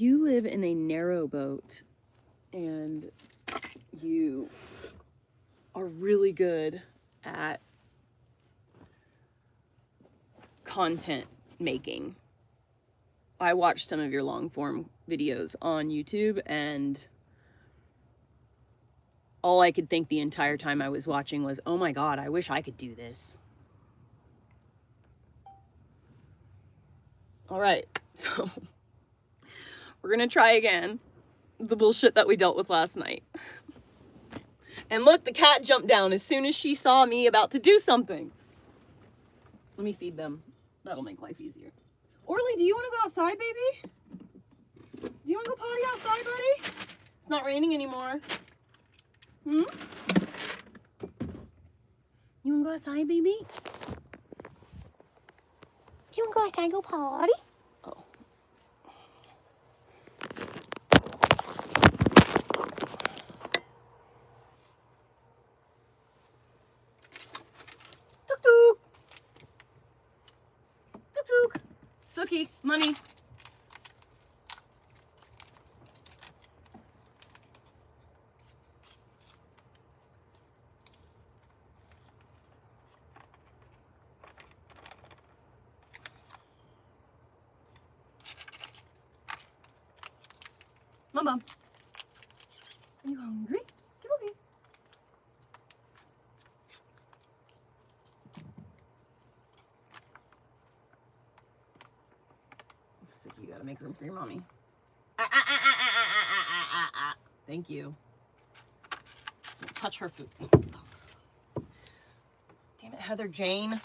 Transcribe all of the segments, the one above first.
you live in a narrow boat and you are really good at content making. I watched some of your long form videos on YouTube, and all I could think the entire time I was watching was, oh my God, I wish I could do this. All right, so we're gonna try again the bullshit that we dealt with last night. And look, the cat jumped down as soon as she saw me about to do something. Let me feed them. That'll make life easier. Orly, do you want to go outside, baby? Do you want to go potty outside, buddy? It's not raining anymore. Hmm? You want to go outside, baby? You want to go outside and go potty? Oh. Tuk-tuk. Tuk-tuk. Sookie, money. Mama, are you hungry? Come on. So you gotta make room for your mommy. Thank you. Don't touch her food. Damn it, Heather Jane.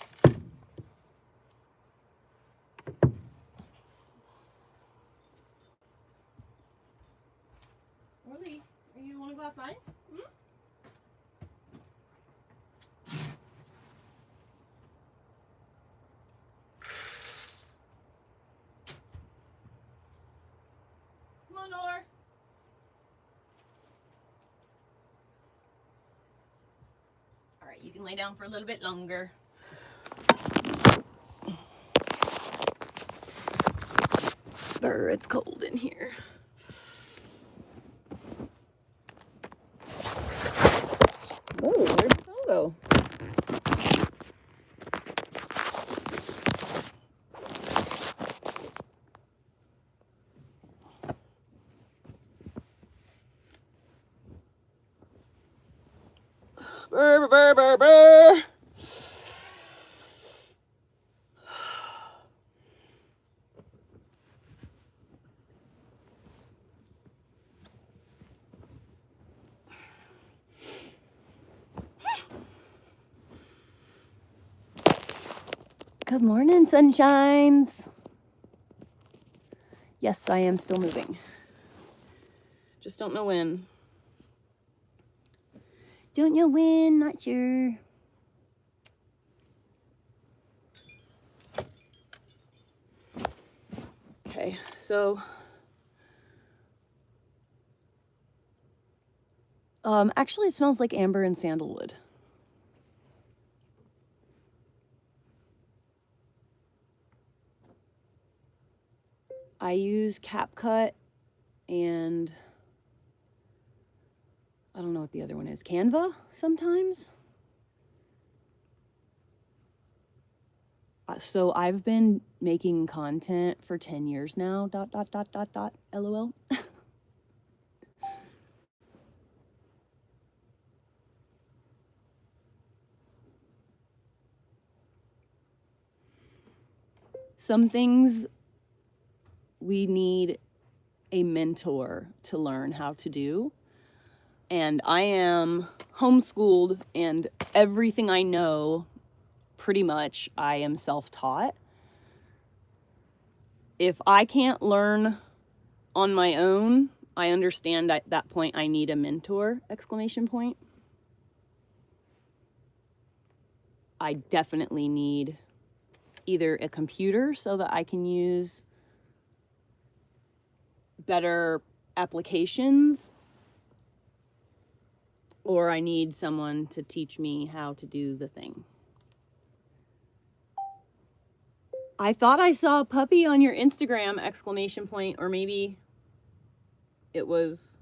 Orly, you want to go outside? Hmm? Come on, Nor. All right, you can lay down for a little bit longer. Brr, it's cold in here. Oh, where'd the phone go? Brr, brr, brr, brr. Good morning, sunshines. Yes, I am still moving. Just don't know when. Don't know when, not sure. Okay, so actually it smells like amber and sandalwood. I use CapCut and I don't know what the other one is. Canva sometimes. So I've been making content for 10 years now, ... LOL. Some things we need a mentor to learn how to do. And I am homeschooled, and everything I know, pretty much, I am self-taught. If I can't learn on my own, I understand at that point I need a mentor, ! I definitely need either a computer so that I can use better applications, or I need someone to teach me how to do the thing. I thought I saw a puppy on your Instagram, ! Or maybe It was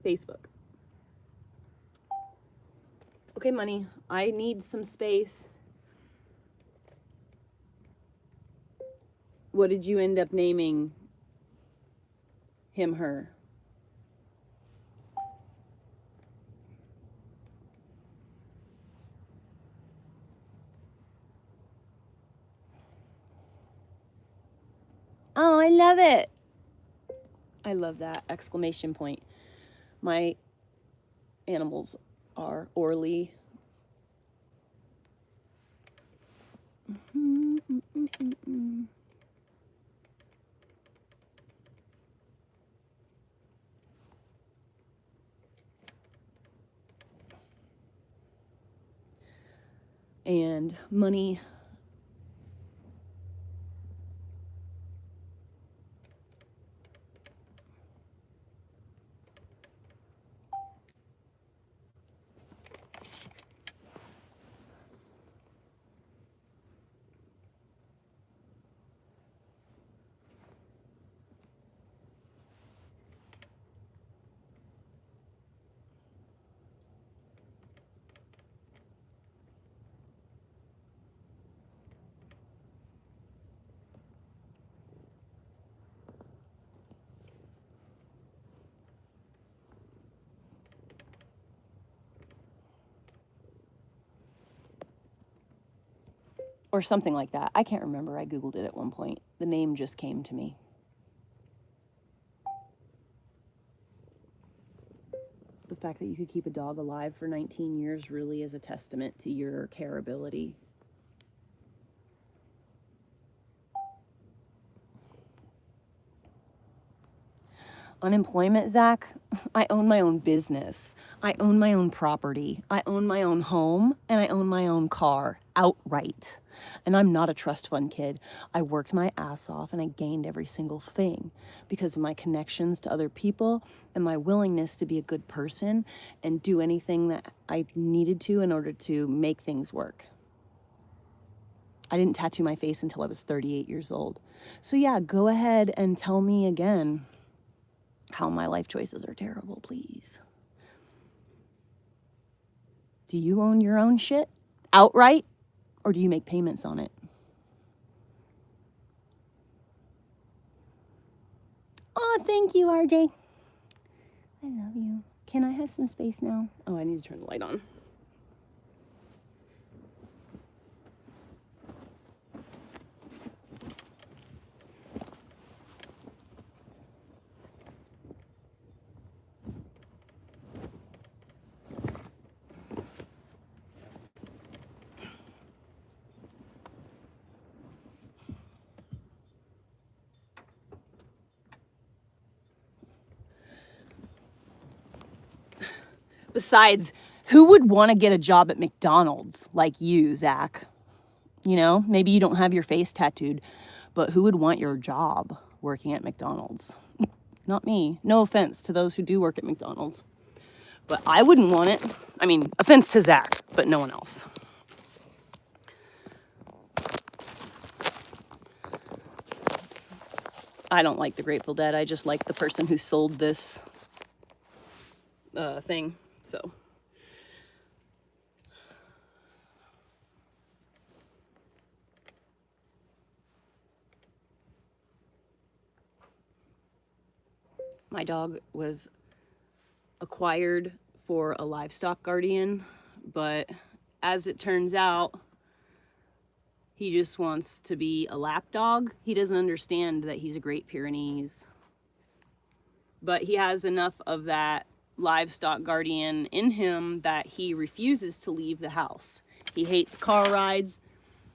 Facebook. Okay, money, I need some space. What did you end up naming him, her? Oh, I love it. I love that exclamation point. My animals are Orly. And money. Or something like that. I can't remember. I Googled it at one point. The name just came to me. The fact that you could keep a dog alive for 19 years really is a testament to your care ability. Unemployment, Zach? I own my own business. I own my own property. I own my own home, and I own my own car outright. And I'm not a trust fund kid. I worked my ass off and I gained every single thing because of my connections to other people and my willingness to be a good person and do anything that I needed to in order to make things work. I didn't tattoo my face until I was 38 years old. So yeah, go ahead and tell me again how my life choices are terrible, please. Do you own your own shit outright, or do you make payments on it? Oh, thank you, RJ. I love you. Can I have some space now? Oh, I need to turn the light on. Besides, who would want to get a job at McDonald's like you, Zach? You know, maybe you don't have your face tattooed, but who would want your job working at McDonald's? Not me. No offense to those who do work at McDonald's. But I wouldn't want it. I mean, offense to Zach, but no one else. I don't like the Grateful Dead. I just like the person who sold this thing. So. My dog was acquired for a livestock guardian, but as it turns out, he just wants to be a lap dog. He doesn't understand that he's a Great Pyrenees, but he has enough of that livestock guardian in him that he refuses to leave the house. He hates car rides,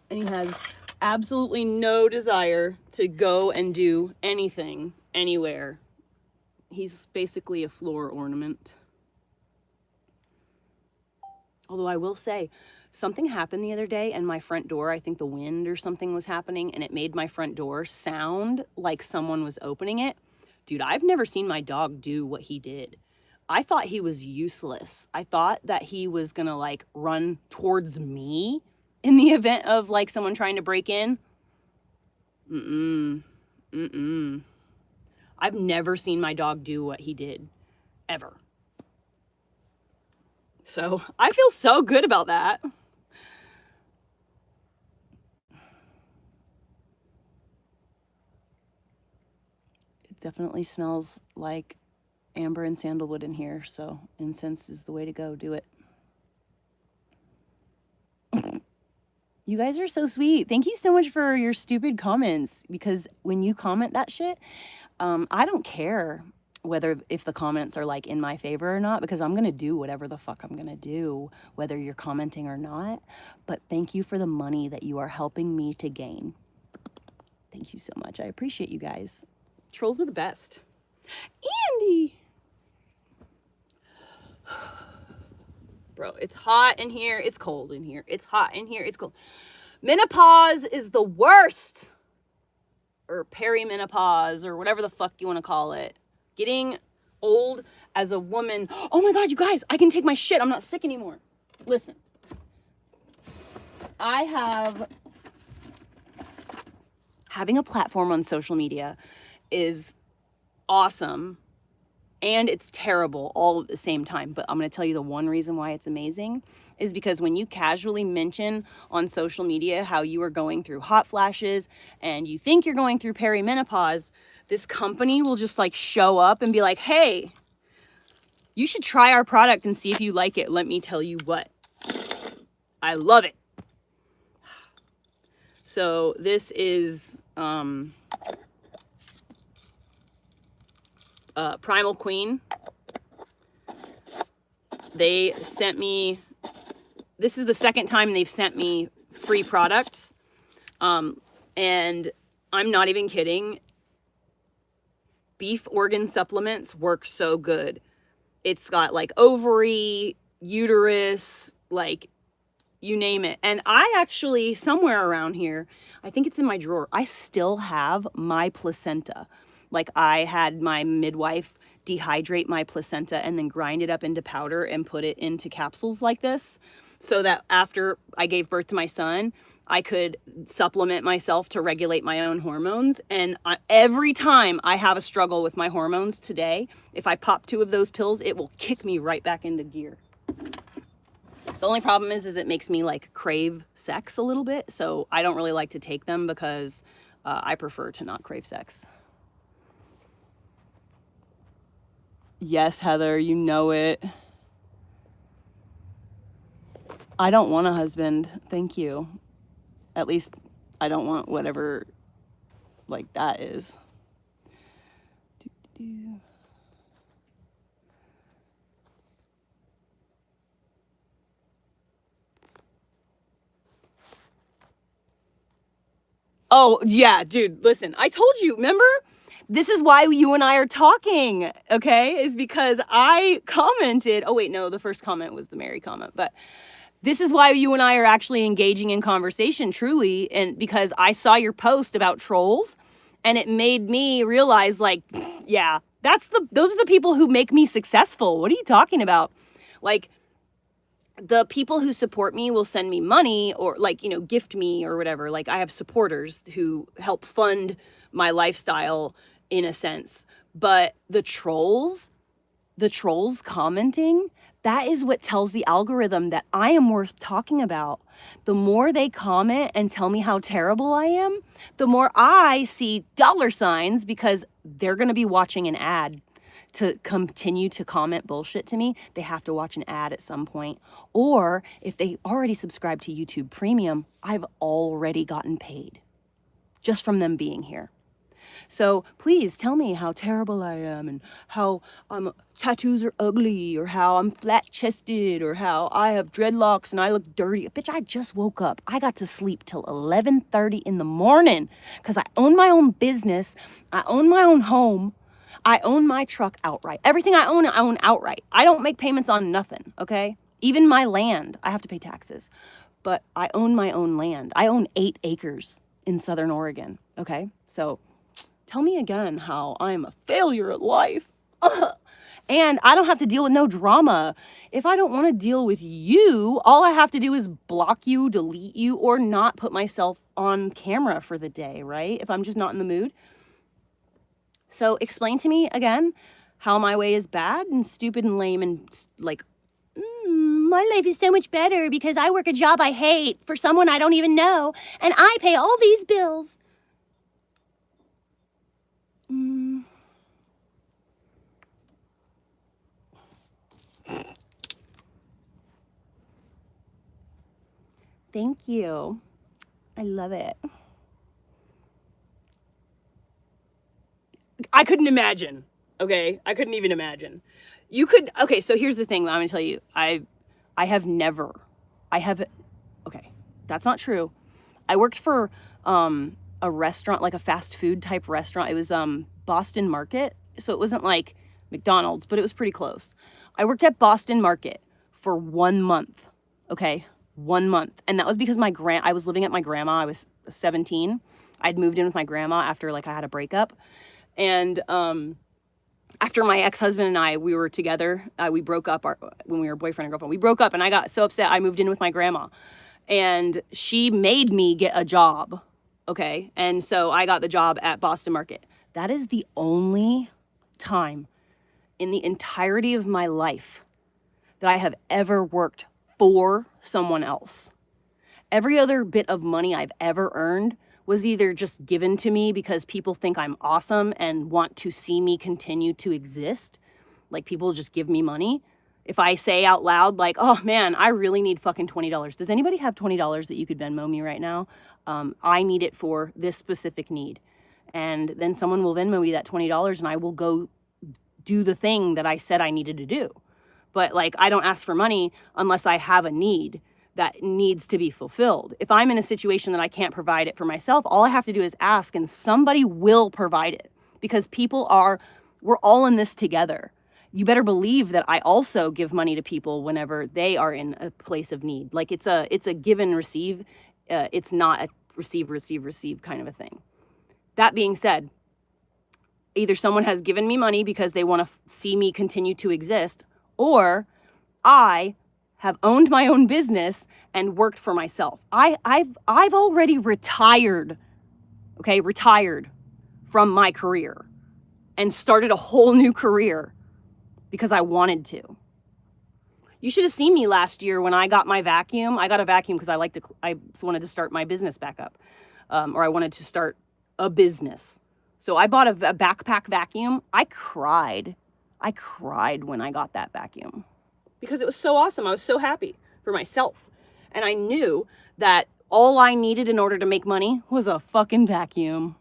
and he has absolutely no desire to go and do anything, anywhere. He's basically a floor ornament. Although I will say, something happened the other day and my front door, I think the wind or something was happening, and it made my front door sound like someone was opening it. Dude, I've never seen my dog do what he did. I thought he was useless. I thought that he was gonna like run towards me in the event of like someone trying to break in. I've never seen my dog do what he did, ever. So I feel so good about that. It definitely smells like amber and sandalwood in here, so incense is the way to go. Do it. You guys are so sweet. Thank you so much for your stupid comments, because when you comment that shit, I don't care if the comments are like in my favor or not, because I'm gonna do whatever the fuck I'm gonna do, whether you're commenting or not. But thank you for the money that you are helping me to gain. Thank you so much. I appreciate you guys. Trolls are the best. Andy! Bro, it's hot in here. It's cold in here. It's hot in here. It's cold. Menopause is the worst. Or perimenopause, or whatever the fuck you want to call it. Getting old as a woman. Oh my God, you guys, I can take my shit. I'm not sick anymore. Listen. Having a platform on social media is awesome, and it's terrible all at the same time. But I'm going to tell you the one reason why it's amazing is because when you casually mention on social media how you are going through hot flashes and you think you're going through perimenopause, this company will just like show up and be like, hey, you should try our product and see if you like it. Let me tell you what. I love it. So this is Primal Queen. They sent me, this is the second time they've sent me free products. And I'm not even kidding. Beef organ supplements work so good. It's got like ovary, uterus, like you name it. And I actually, somewhere around here, I think it's in my drawer, I still have my placenta. Like I had my midwife dehydrate my placenta and then grind it up into powder and put it into capsules like this, so that after I gave birth to my son, I could supplement myself to regulate my own hormones. And every time I have a struggle with my hormones today, if I pop 2 of those pills, it will kick me right back into gear. The only problem is it makes me like crave sex a little bit. So I don't really like to take them because I prefer to not crave sex. Yes, Heather, you know it. I don't want a husband. Thank you. At least I don't want whatever like that is. Oh, yeah, dude, listen, I told you, remember? This is why you and I are talking, okay? Is because I commented. Oh, wait, no, the first comment was the Mary comment. But this is why you and I are actually engaging in conversation, truly. And because I saw your post about trolls, and it made me realize, like, yeah, those are the people who make me successful. What are you talking about? Like, the people who support me will send me money or like, gift me or whatever. Like I have supporters who help fund my lifestyle in a sense. But the trolls commenting, that is what tells the algorithm that I am worth talking about. The more they comment and tell me how terrible I am, the more I see $signs, because they're going to be watching an ad. To continue to comment bullshit to me, they have to watch an ad at some point. Or if they already subscribe to YouTube Premium, I've already gotten paid just from them being here. So please tell me how terrible I am, and how tattoos are ugly, or how I'm flat-chested, or how I have dreadlocks and I look dirty. Bitch, I just woke up. I got to sleep till 11:30 in the morning because I own my own business. I own my own home. I own my truck outright. Everything I own outright. I don't make payments on nothing, okay? Even my land, I have to pay taxes. But I own my own land. I own 8 acres in Southern Oregon, okay? So tell me again how I'm a failure at life. And I don't have to deal with no drama. If I don't want to deal with you, all I have to do is block you, delete you, or not put myself on camera for the day, right? If I'm just not in the mood. So explain to me again how my way is bad and stupid and lame and like, my life is so much better because I work a job I hate for someone I don't even know and I pay all these bills. Thank you. I love it. I couldn't imagine. Okay, I couldn't even imagine. You could. Okay, so here's the thing. I'm gonna tell you. I have never. Okay, that's not true. I worked for a restaurant, like a fast food type restaurant. It was Boston Market, so it wasn't like McDonald's, but it was pretty close. I worked at Boston Market for 1 month. Okay, 1 month, and that was because I was living at my grandma. I was 17. I'd moved in with my grandma after like I had a breakup, and after my ex-husband and I, we were together. We broke up when we were boyfriend and girlfriend. We broke up, and I got so upset. I moved in with my grandma, and she made me get a job. Okay, and so I got the job at Boston Market. That is the only time in the entirety of my life that I have ever worked for someone else. Every other bit of money I've ever earned was either just given to me because people think I'm awesome and want to see me continue to exist. Like, people just give me money. If I say out loud, like, oh man, I really need fucking $20. Does anybody have $20 that you could Venmo me right now? I need it for this specific need. And then someone will Venmo me that $20 and I will go do the thing that I said I needed to do. But like, I don't ask for money unless I have a need that needs to be fulfilled. If I'm in a situation that I can't provide it for myself, all I have to do is ask and somebody will provide it, because we're all in this together. You better believe that I also give money to people whenever they are in a place of need. Like, it's a give and receive. It's not a receive kind of a thing. That being said, either someone has given me money because they want to see me continue to exist, or I have owned my own business and worked for myself. I've already retired, okay, retired from my career and started a whole new career because I wanted to. You should have seen me last year when I got my vacuum. I got a vacuum because I wanted to start my business back up, or I wanted to start a business. So I bought a backpack vacuum. I cried when I got that vacuum, because it was so awesome. I was so happy for myself. And I knew that all I needed in order to make money was a fucking vacuum.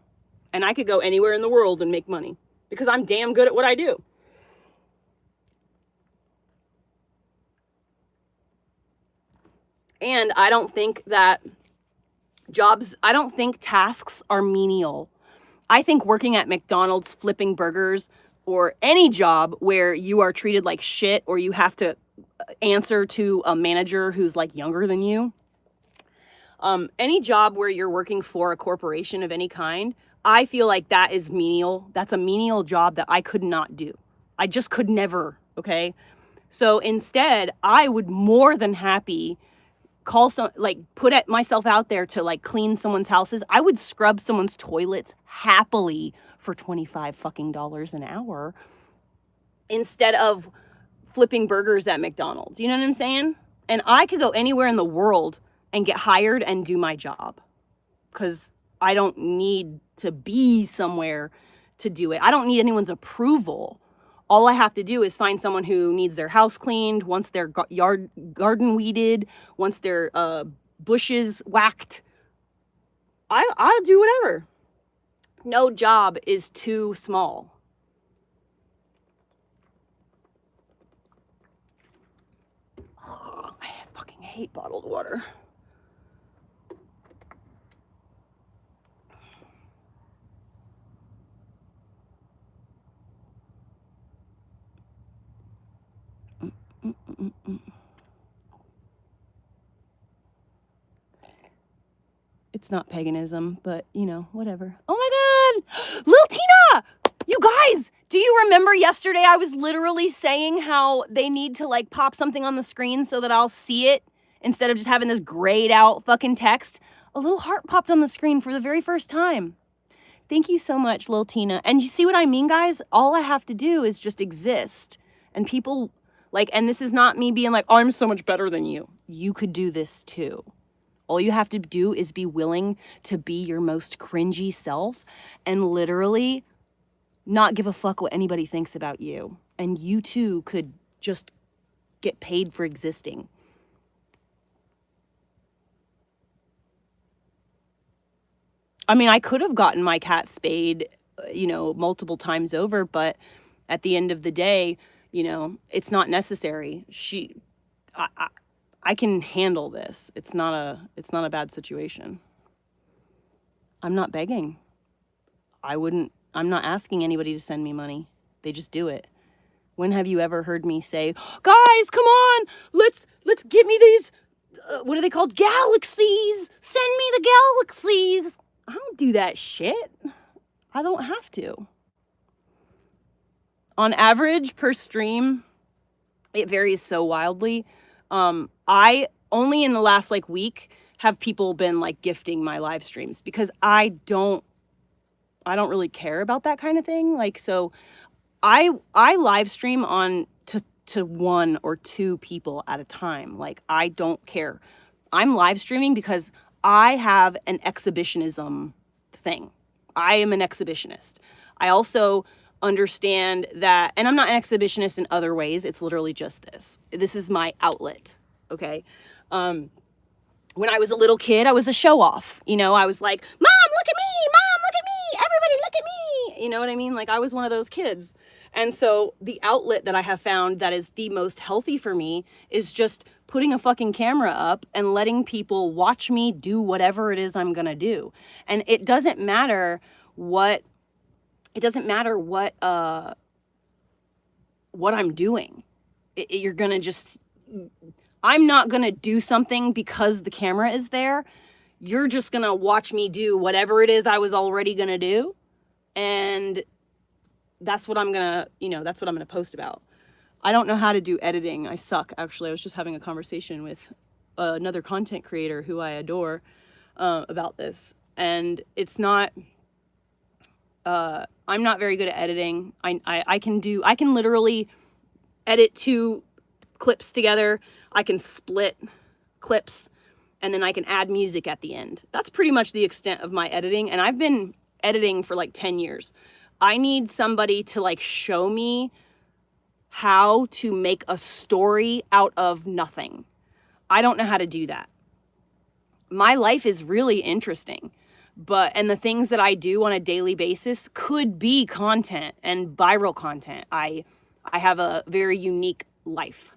And I could go anywhere in the world and make money because I'm damn good at what I do. And I don't think tasks are menial. I think working at McDonald's flipping burgers, or any job where you are treated like shit or you have to answer to a manager who's like younger than you, any job where you're working for a corporation of any kind, I feel like that is menial. That's a menial job that I could not do. I just could never, okay? So instead, I would more than happy put myself out there to like clean someone's houses. I would scrub someone's toilets happily for $25 fucking an hour instead of flipping burgers at McDonald's. You know what I'm saying? And I could go anywhere in the world and get hired and do my job because I don't need to be somewhere to do it. I don't need anyone's approval. All I have to do is find someone who needs their house cleaned, wants their garden weeded, wants their bushes whacked. I'll do whatever. No job is too small. I fucking hate bottled water. It's not paganism, but, you know, whatever. Oh my God! Lil Tina! You guys, do you remember yesterday I was literally saying how they need to, like, pop something on the screen so that I'll see it instead of just having this grayed out fucking text? A little heart popped on the screen for the very first time. Thank you so much, Lil Tina. And you see what I mean, guys? All I have to do is just exist. And people, like, and this is not me being like, oh, I'm so much better than you. You could do this too. All you have to do is be willing to be your most cringy self and literally not give a fuck what anybody thinks about you. And you too could just get paid for existing. I mean, I could have gotten my cat spayed, multiple times over, but at the end of the day, it's not necessary. I can handle this. It's not a bad situation. I'm not begging. I'm not asking anybody to send me money. They just do it. When have you ever heard me say, guys, come on, let's give me these, what are they called? Galaxies. Send me the galaxies. I don't do that shit. I don't have to. On average per stream, it varies so wildly. I only in the last week have people been gifting my live streams because I don't really care about that kind of thing. So I live stream on to 1 or 2 people at a time. I don't care. I'm live streaming because I have an exhibitionism thing. I am an exhibitionist. I also understand that, and I'm not an exhibitionist in other ways. It's literally just this. This is my outlet. Okay. When I was a little kid, I was a show off. I was like, Mom, look at me. Mom, look at me. Everybody look at me. You know what I mean? I was one of those kids. And so the outlet that I have found that is the most healthy for me is just putting a fucking camera up and letting people watch me do whatever it is I'm going to do. And it doesn't matter what I'm doing. You're going to just, I'm not going to do something because the camera is there. You're just going to watch me do whatever it is I was already going to do. And that's what I'm going to post about. I don't know how to do editing. I suck, actually. I was just having a conversation with another content creator who I adore about this. And it's not, I'm not very good at editing. I can literally edit 2 clips together. I can split clips and then I can add music at the end. That's pretty much the extent of my editing. And I've been editing for 10 years. I need somebody to show me how to make a story out of nothing. I don't know how to do that. My life is really interesting, and the things that I do on a daily basis could be content and viral content. I have a very unique life.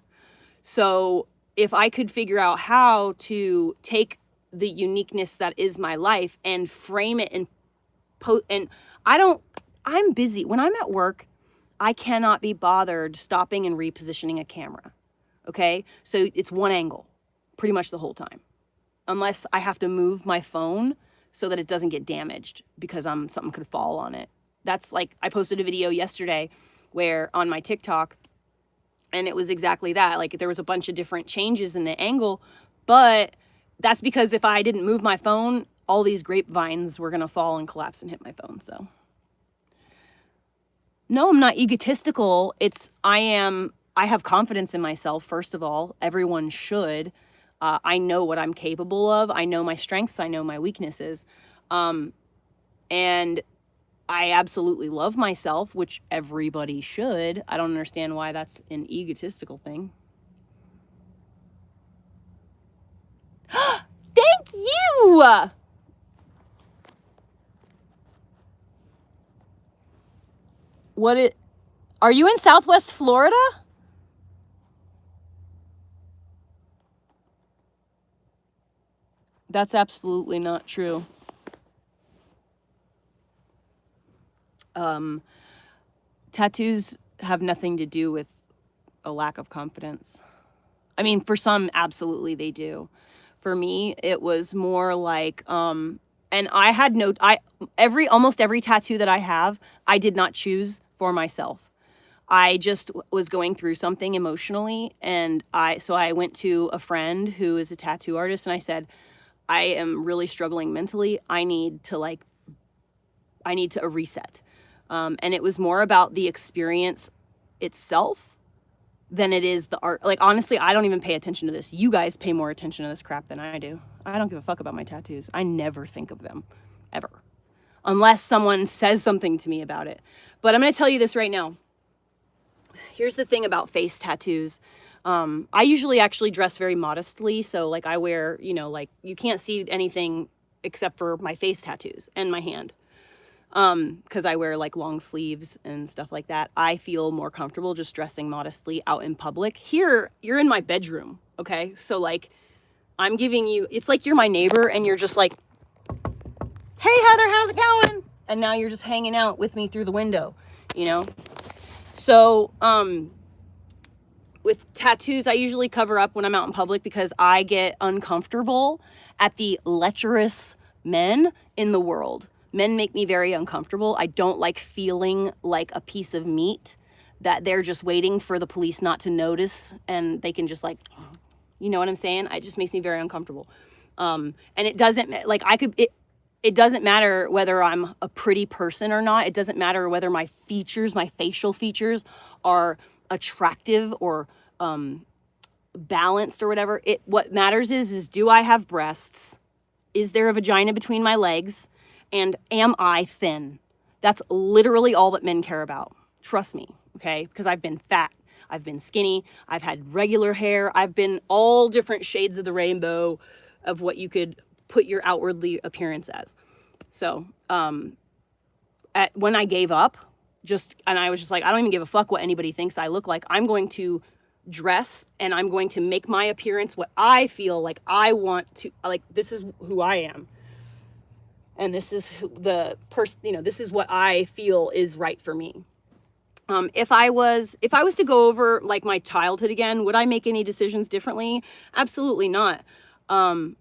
So if I could figure out how to take the uniqueness that is my life and frame it and I'm busy. When I'm at work, I cannot be bothered stopping and repositioning a camera. Okay? So it's one angle pretty much the whole time. Unless I have to move my phone so that it doesn't get damaged because something could fall on it. That's I posted a video yesterday where on my TikTok, and it was exactly that. There was a bunch of different changes in the angle, but that's because if I didn't move my phone, all these grapevines were going to fall and collapse and hit my phone. So no, I'm not egotistical. I have confidence in myself. First of all, everyone should. I know what I'm capable of. I know my strengths. I know my weaknesses. And I absolutely love myself, which everybody should. I don't understand why that's an egotistical thing. Thank you! Are you in Southwest Florida? That's absolutely not true. Tattoos have nothing to do with a lack of confidence. I mean, for some, absolutely they do. For me, it was more and I had almost every tattoo that I have, I did not choose for myself. I just was going through something emotionally, and so I went to a friend who is a tattoo artist, and I said, I am really struggling mentally. I need to I need to reset. And it was more about the experience itself than it is the art. Like, honestly, I don't even pay attention to this. You guys pay more attention to this crap than I do. I don't give a fuck about my tattoos. I never think of them, ever. Unless someone says something to me about it. But I'm going to tell you this right now. Here's the thing about face tattoos. I usually actually dress very modestly. So, like, I wear, you know, like, you can't see anything except for my face tattoos and my hand. Because I wear, like, long sleeves and stuff like that. I feel more comfortable just dressing modestly out in public. Here, you're in my bedroom, okay? So, like, I'm giving you, it's like you're my neighbor and you're just like, hey, Heather, how's it going? And now you're just hanging out with me through the window, you know? So, with tattoos, I usually cover up when I'm out in public because I get uncomfortable at the lecherous men in the world. Men make me very uncomfortable. I don't like feeling like a piece of meat that they're just waiting for the police not to notice and they can just, like, you know what I'm saying? It just makes me very uncomfortable. And it doesn't, like, it doesn't matter whether I'm a pretty person or not. It doesn't matter whether my features, my facial features are attractive or balanced or whatever. What matters is do I have breasts? Is there a vagina between my legs? And am I thin? That's literally all that men care about. Trust me, okay? Because I've been fat. I've been skinny. I've had regular hair. I've been all different shades of the rainbow of what you could put your outwardly appearance as. So, when I gave up, and I was just like, I don't even give a fuck what anybody thinks I look like. I'm going to dress and I'm going to make my appearance what I feel like I want to, like, this is who I am. And this is the person, you know, this is what I feel is right for me. If I was to go over, like, my childhood again, would I make any decisions differently? Absolutely not. I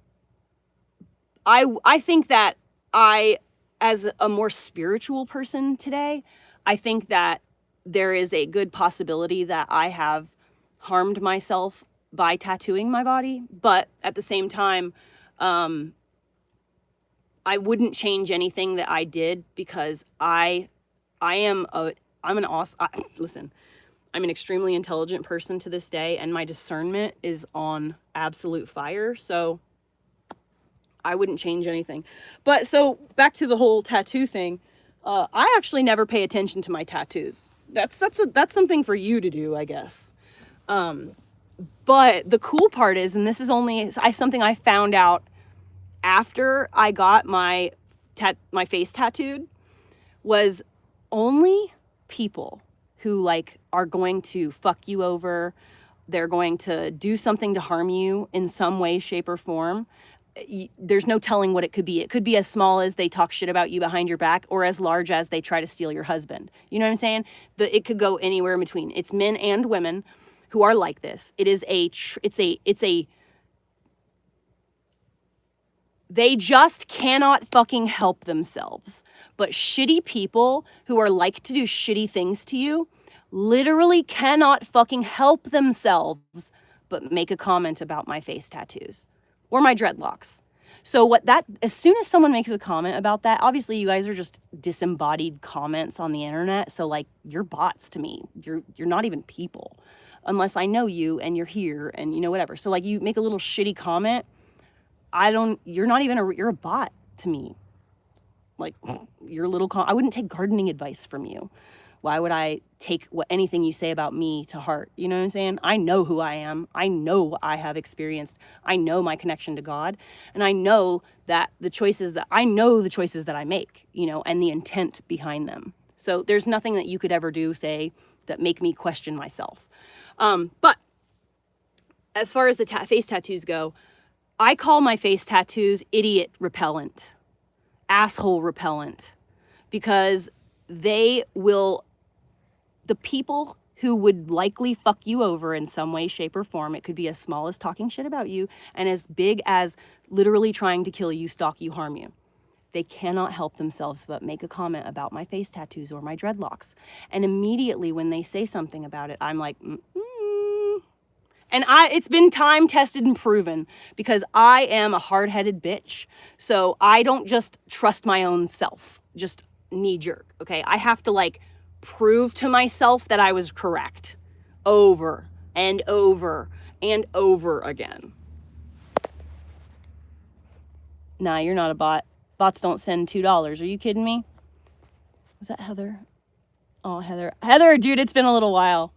think that as a more spiritual person today, I think that there is a good possibility that I have harmed myself by tattooing my body. But at the same time, I wouldn't change anything that I did because I'm an extremely intelligent person to this day, and my discernment is on absolute fire. So I wouldn't change anything. But so back to the whole tattoo thing. I actually never pay attention to my tattoos. That's something for you to do, I guess. But the cool part is, and this is only something I found out after I got my face tattooed, was only people who, like, are going to fuck you over, they're going to do something to harm you in some way, shape, or form. There's no telling what it could be. It could be as small as they talk shit about you behind your back, or as large as they try to steal your husband. You know what I'm saying? It could go anywhere in between. It's men and women who are like this. They just cannot fucking help themselves. But shitty people who are like to do shitty things to you literally cannot fucking help themselves but make a comment about my face tattoos or my dreadlocks. So as soon as someone makes a comment about that, obviously you guys are just disembodied comments on the internet. So, like, you're bots to me. You're not even people unless I know you and you're here and, you know, whatever. So, like, you make a little shitty comment. You're a bot to me. Like, I wouldn't take gardening advice from you. Why would I take anything you say about me to heart? You know what I'm saying? I know who I am. I know what I have experienced. I know my connection to God. And I know the choices that I make, you know, and the intent behind them. So there's nothing that you could ever do, say, that make me question myself. But as far as the face tattoos go, I call my face tattoos idiot repellent, asshole repellent, because the people who would likely fuck you over in some way, shape, or form, it could be as small as talking shit about you and as big as literally trying to kill you, stalk you, harm you. They cannot help themselves but make a comment about my face tattoos or my dreadlocks. And immediately when they say something about it, I'm like, And it's been time tested and proven because I am a hard-headed bitch. So I don't just trust my own self. Just knee jerk, okay? I have to like prove to myself that I was correct over and over and over again. Nah, you're not a bot. Bots don't send $2. Are you kidding me? Was that Heather? Oh, Heather. Heather, dude, it's been a little while.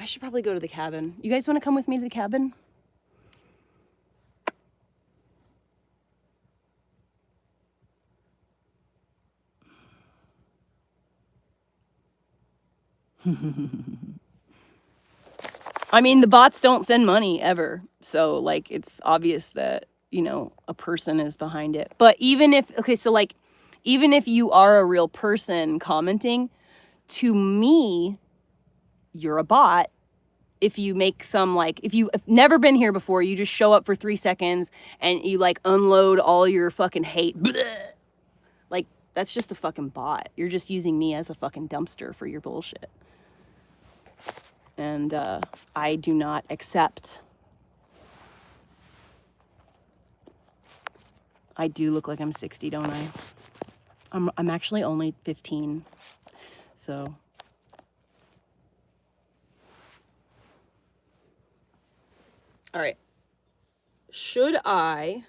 I should probably go to the cabin. You guys want to come with me to the cabin? I mean, the bots don't send money ever. So, like, it's obvious that, you know, a person is behind it. But even if, okay, so, like, even if you are a real person commenting, to me, you're a bot. If you make some, like, if you've never been here before, you just show up for 3 seconds and you, like, unload all your fucking hate. Bleh. Like, that's just a fucking bot. You're just using me as a fucking dumpster for your bullshit. And I do not accept. I do look like I'm 60, don't I? I'm actually only 15. So. All right. Should I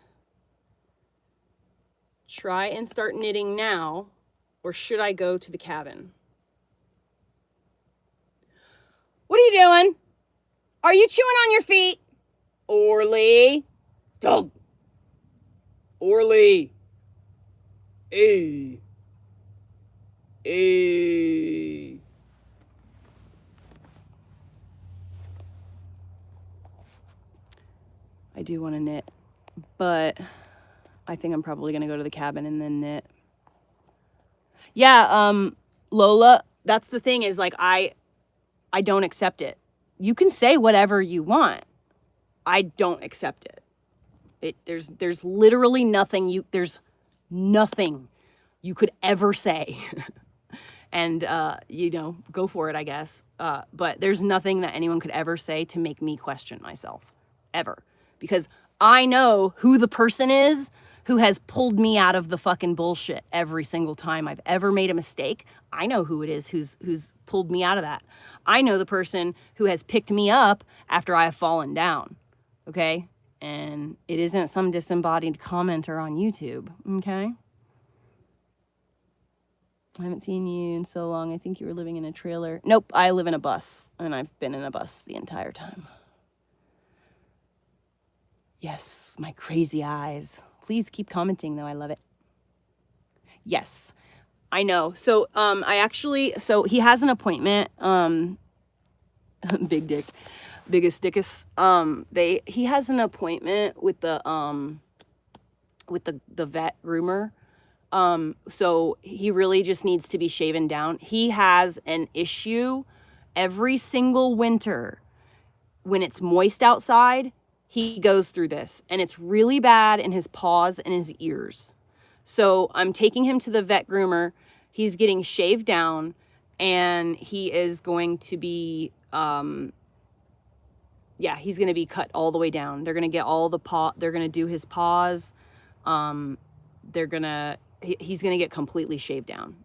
try and start knitting now, or should I go to the cabin? What are you doing? Are you chewing on your feet? Orly. Dog. Orly. Hey. Hey. I do want to knit, but I think I'm probably going to go to the cabin and then knit. Yeah, Lola, that's the thing is, like, I don't accept it. You can say whatever you want. I don't accept it. There's literally nothing there's nothing you could ever say. And, you know, go for it, I guess. But there's nothing that anyone could ever say to make me question myself, ever. Because I know who the person is who has pulled me out of the fucking bullshit every single time I've ever made a mistake. I know who it is who's pulled me out of that. I know the person who has picked me up after I have fallen down, okay? And it isn't some disembodied commenter on YouTube, okay? I haven't seen you in so long. I think you were living in a trailer. Nope, I live in a bus, and I've been in a bus the entire time. Yes, my crazy eyes. Please keep commenting, though. I love it. Yes, I know. So, so he has an appointment. Big dick, biggest dickus. He has an appointment with the vet groomer. So he really just needs to be shaven down. He has an issue every single winter when it's moist outside. He goes through this, and it's really bad in his paws and his ears. So I'm taking him to the vet groomer. He's getting shaved down, and he is going to be, he's going to be cut all the way down. They're going to get all the they're going to do his paws. He's going to get completely shaved down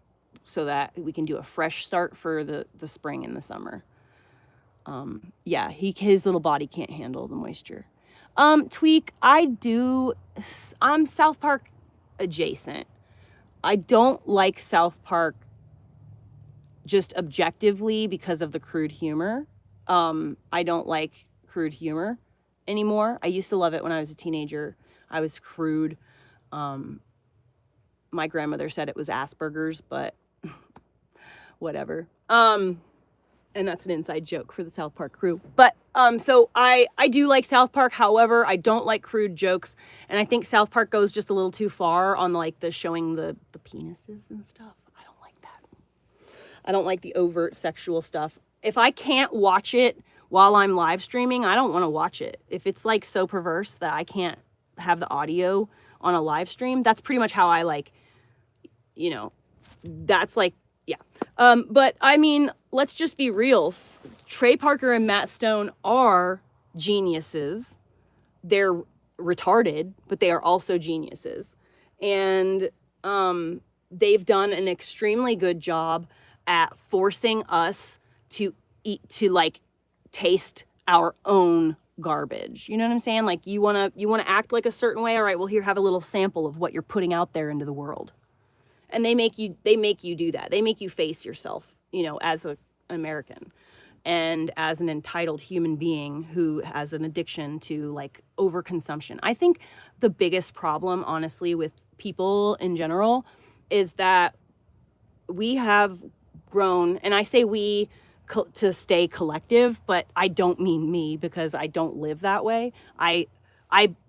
so that we can do a fresh start for the spring and the summer. His little body can't handle the moisture. Tweak, I'm South Park adjacent. I don't like South Park just objectively because of the crude humor. I don't like crude humor anymore. I used to love it when I was a teenager. I was crude. My grandmother said it was Asperger's, but whatever. And that's an inside joke for the South Park crew. But, so I do like South Park. However, I don't like crude jokes. And I think South Park goes just a little too far on, like, the showing the penises and stuff. I don't like that. I don't like the overt sexual stuff. If I can't watch it while I'm live streaming, I don't want to watch it. If it's, like, so perverse that I can't have the audio on a live stream, that's pretty much how I like, you know, that's like, yeah. But I mean, let's just be real. Trey Parker and Matt Stone are geniuses. They're retarded, but they are also geniuses. And they've done an extremely good job at forcing us to eat, to like taste our own garbage. You know what I'm saying? Like you want to act like a certain way. All right, well, here, have a little sample of what you're putting out there into the world. And they make you do that. They make you face yourself, you know, as an American and as an entitled human being who has an addiction to like overconsumption. I think the biggest problem, honestly, with people in general is that we have grown, and I say we to stay collective, but I don't mean me because I don't live that way. I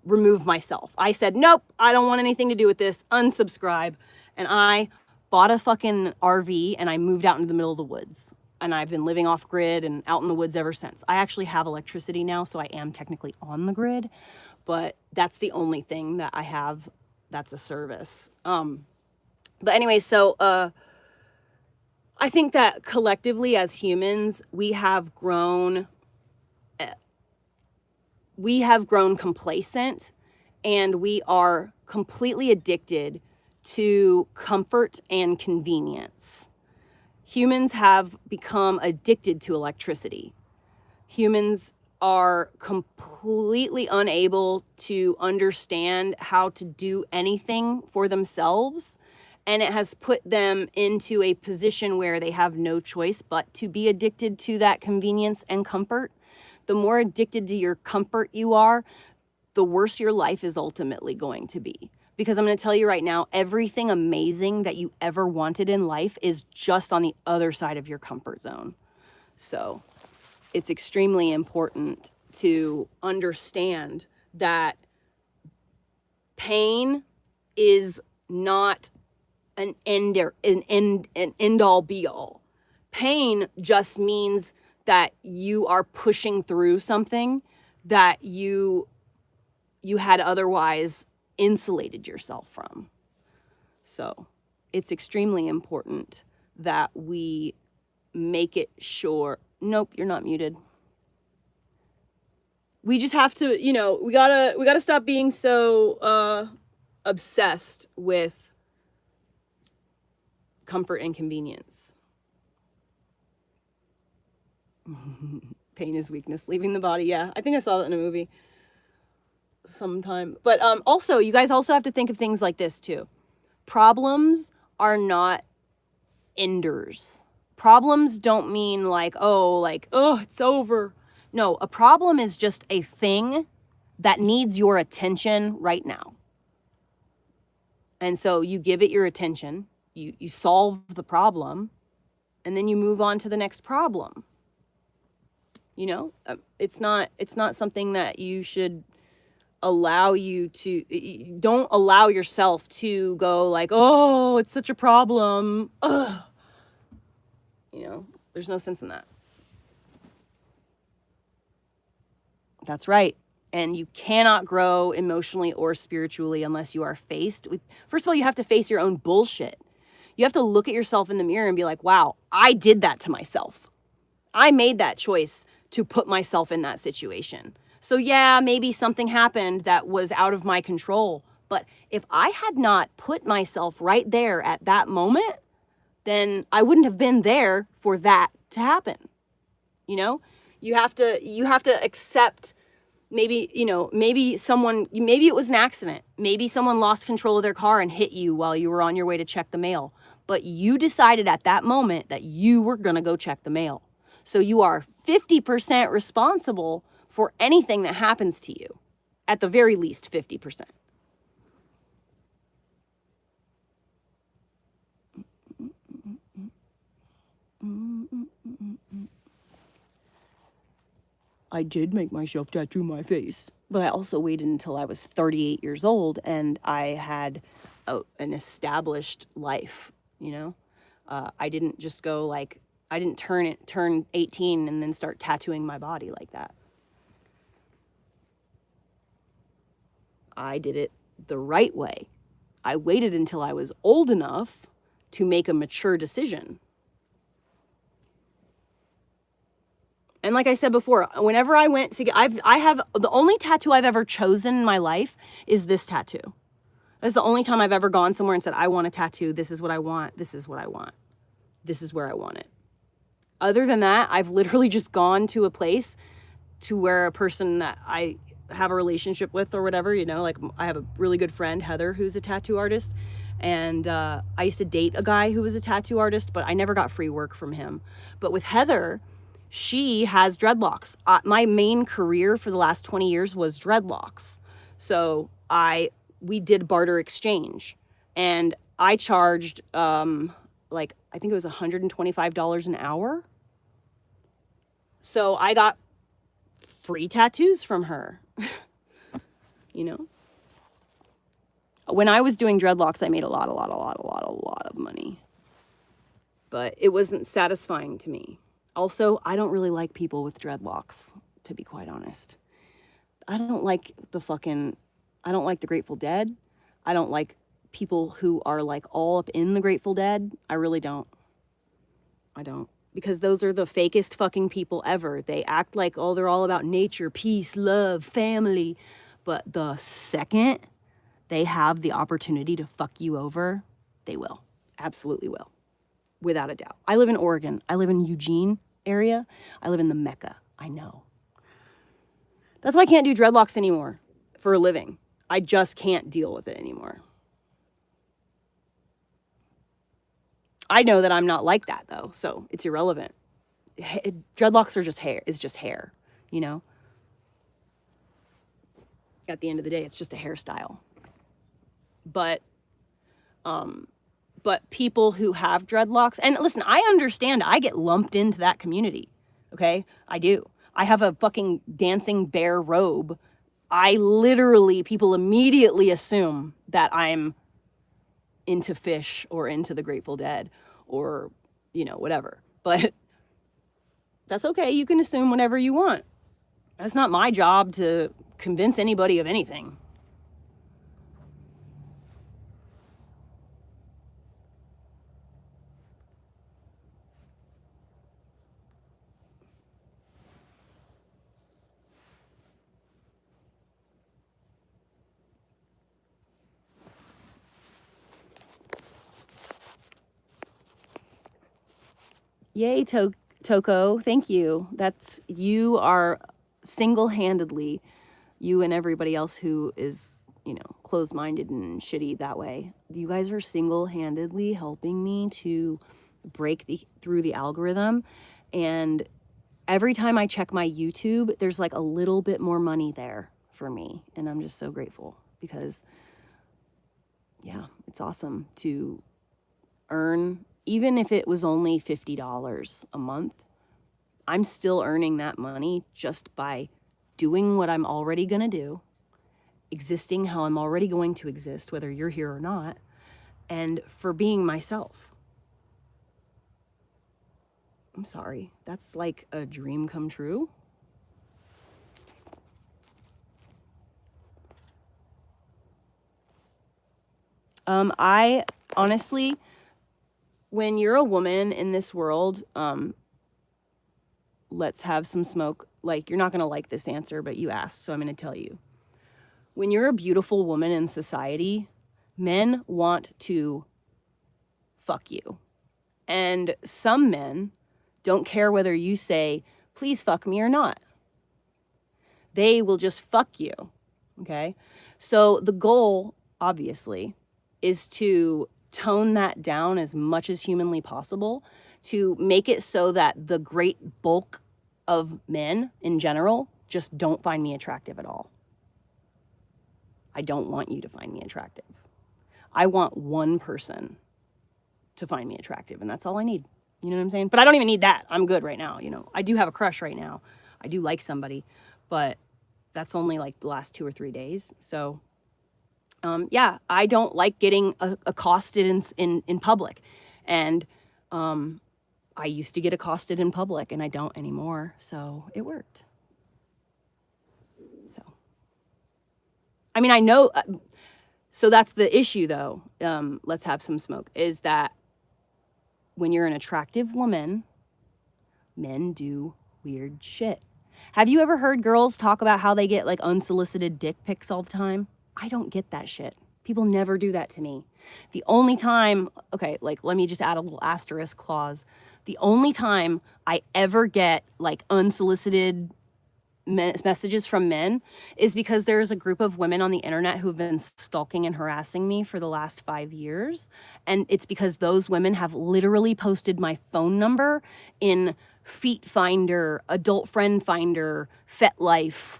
removed myself. I said, nope, I don't want anything to do with this, unsubscribe. And I bought a fucking RV and I moved out into the middle of the woods. And I've been living off grid and out in the woods ever since. I actually have electricity now, so I am technically on the grid, but that's the only thing that I have that's a service. But anyway, so I think that collectively as humans, we have grown complacent, and we are completely addicted to comfort and convenience. Humans have become addicted to electricity. Humans are completely unable to understand how to do anything for themselves, and it has put them into a position where they have no choice but to be addicted to that convenience and comfort. The more addicted to your comfort you are, the worse your life is ultimately going to be. Because I'm going to tell you right now, everything amazing that you ever wanted in life is just on the other side of your comfort zone. So it's extremely important to understand that pain is not an end all be all. Pain just means that you are pushing through something that you had otherwise insulated yourself from. So it's extremely important that we make it sure. Nope, you're not muted. We just have to, you know, we gotta stop being so obsessed with comfort and convenience. Pain is weakness, leaving the body. Yeah, I think I saw that in a movie sometime. But also, you guys also have to think of things like this too. Problems are not enders. Problems don't mean like, oh, it's over. No, a problem is just a thing that needs your attention right now. And so you give it your attention, you solve the problem, and then you move on to the next problem. You know, it's not something that you should allow you to, don't allow yourself to go like, oh, it's such a problem. Ugh. You know, there's no sense in that. That's right. And you cannot grow emotionally or spiritually unless you are faced with, first of all, you have to face your own bullshit. You have to look at yourself in the mirror and be like, wow, I did that to myself. I made that choice to put myself in that situation. So yeah, maybe something happened that was out of my control. But if I had not put myself right there at that moment, then I wouldn't have been there for that to happen. You know, you have to accept, maybe, you know, maybe it was an accident. Maybe someone lost control of their car and hit you while you were on your way to check the mail. But you decided at that moment that you were going to go check the mail. So you are 50% responsible for anything that happens to you. At the very least, 50%. I did make myself tattoo my face, but I also waited until I was 38 years old and I had an established life, you know? I didn't just go like, I didn't turn 18 and then start tattooing my body like that. I did it the right way. I waited until I was old enough to make a mature decision. And like I said before, whenever I went to get, I have, the only tattoo I've ever chosen in my life is this tattoo. That's the only time I've ever gone somewhere and said, I want a tattoo. This is what I want. This is what I want. This is where I want it. Other than that, I've literally just gone to a place to where a person that I have a relationship with or whatever, you know, like I have a really good friend, Heather, who's a tattoo artist. And I used to date a guy who was a tattoo artist, but I never got free work from him. But with Heather, she has dreadlocks. My main career for the last 20 years was dreadlocks. So we did barter exchange, and I charged like, I think it was $125 an hour. So I got free tattoos from her. You know, when I was doing dreadlocks, I made a lot of money, but it wasn't satisfying to me. Also, I don't really like people with dreadlocks, to be quite honest. I don't like the Grateful Dead. I don't like people who are like all up in the Grateful Dead. I really don't. I don't. Because those are the fakest fucking people ever. They act like, oh, they're all about nature, peace, love, family. But the second they have the opportunity to fuck you over, they will. Absolutely will. Without a doubt. I live in Oregon. I live in Eugene area. I live in the Mecca. I know. That's why I can't do dreadlocks anymore for a living. I just can't deal with it anymore. I know that I'm not like that though, so it's irrelevant. Dreadlocks are just hair. It's just hair, you know? At the end of the day, it's just a hairstyle. But people who have dreadlocks, and listen, I understand I get lumped into that community, okay? I do. I have a fucking dancing bear robe. People immediately assume that I'm into fish or into the Grateful Dead or, you know, whatever. But that's okay. You can assume whatever you want. That's not my job to convince anybody of anything. Yay, Toko. Thank you. You are single-handedly, you and everybody else who is, you know, closed-minded and shitty that way. You guys are single-handedly helping me to break through the algorithm. And every time I check my YouTube, there's like a little bit more money there for me. And I'm just so grateful because, yeah, it's awesome to earn. Even if it was only $50 a month, I'm still earning that money just by doing what I'm already going to do, existing how I'm already going to exist, whether you're here or not, and for being myself. I'm sorry. That's like a dream come true. I honestly, when you're a woman in this world, let's have some smoke. Like, you're not going to like this answer, but you asked, so I'm going to tell you. When you're a beautiful woman in society, men want to fuck you. And some men don't care whether you say, please fuck me or not. They will just fuck you, okay? So the goal, obviously, is to tone that down as much as humanly possible, to make it so that the great bulk of men in general just don't find me attractive at all. I don't want you to find me attractive. I want one person to find me attractive, and that's all I need. You know what I'm saying? But I don't even need that. I'm good right now, you know. I do have a crush right now. I do like somebody, but that's only like the last 2 or 3 days. So yeah, I don't like getting accosted in public. And I used to get accosted in public, and I don't anymore. So it worked. So I mean, I know, so that's the issue though. Let's have some smoke, is that when you're an attractive woman, men do weird shit. Have you ever heard girls talk about how they get like unsolicited dick pics all the time? I don't get that shit. People never do that to me. The only time, okay, like let me just add a little asterisk clause. The only time I ever get like unsolicited messages from men is because there's a group of women on the internet who've been stalking and harassing me for the last 5 years. And it's because those women have literally posted my phone number in Feet Finder, Adult Friend Finder, FetLife,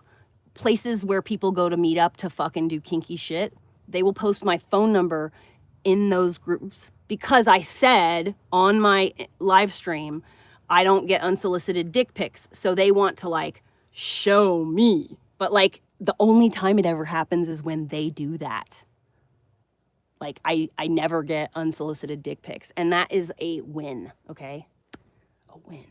places where people go to meet up to fucking do kinky shit. They will post my phone number in those groups because I said on my live stream, I don't get unsolicited dick pics. So they want to like show me. But like the only time it ever happens is when they do that. Like I never get unsolicited dick pics. And that is a win, okay? A win.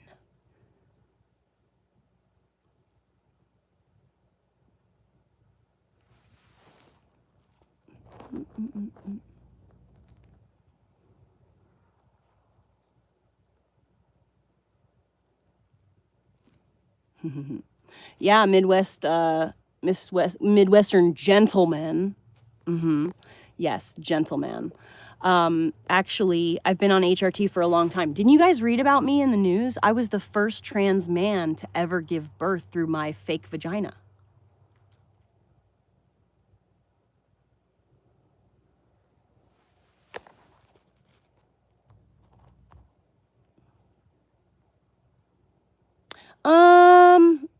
Yeah, Midwestern gentleman. Yes, gentleman. Actually, I've been on HRT for a long time. Didn't you guys read about me in the news? I was the first trans man to ever give birth through my fake vagina.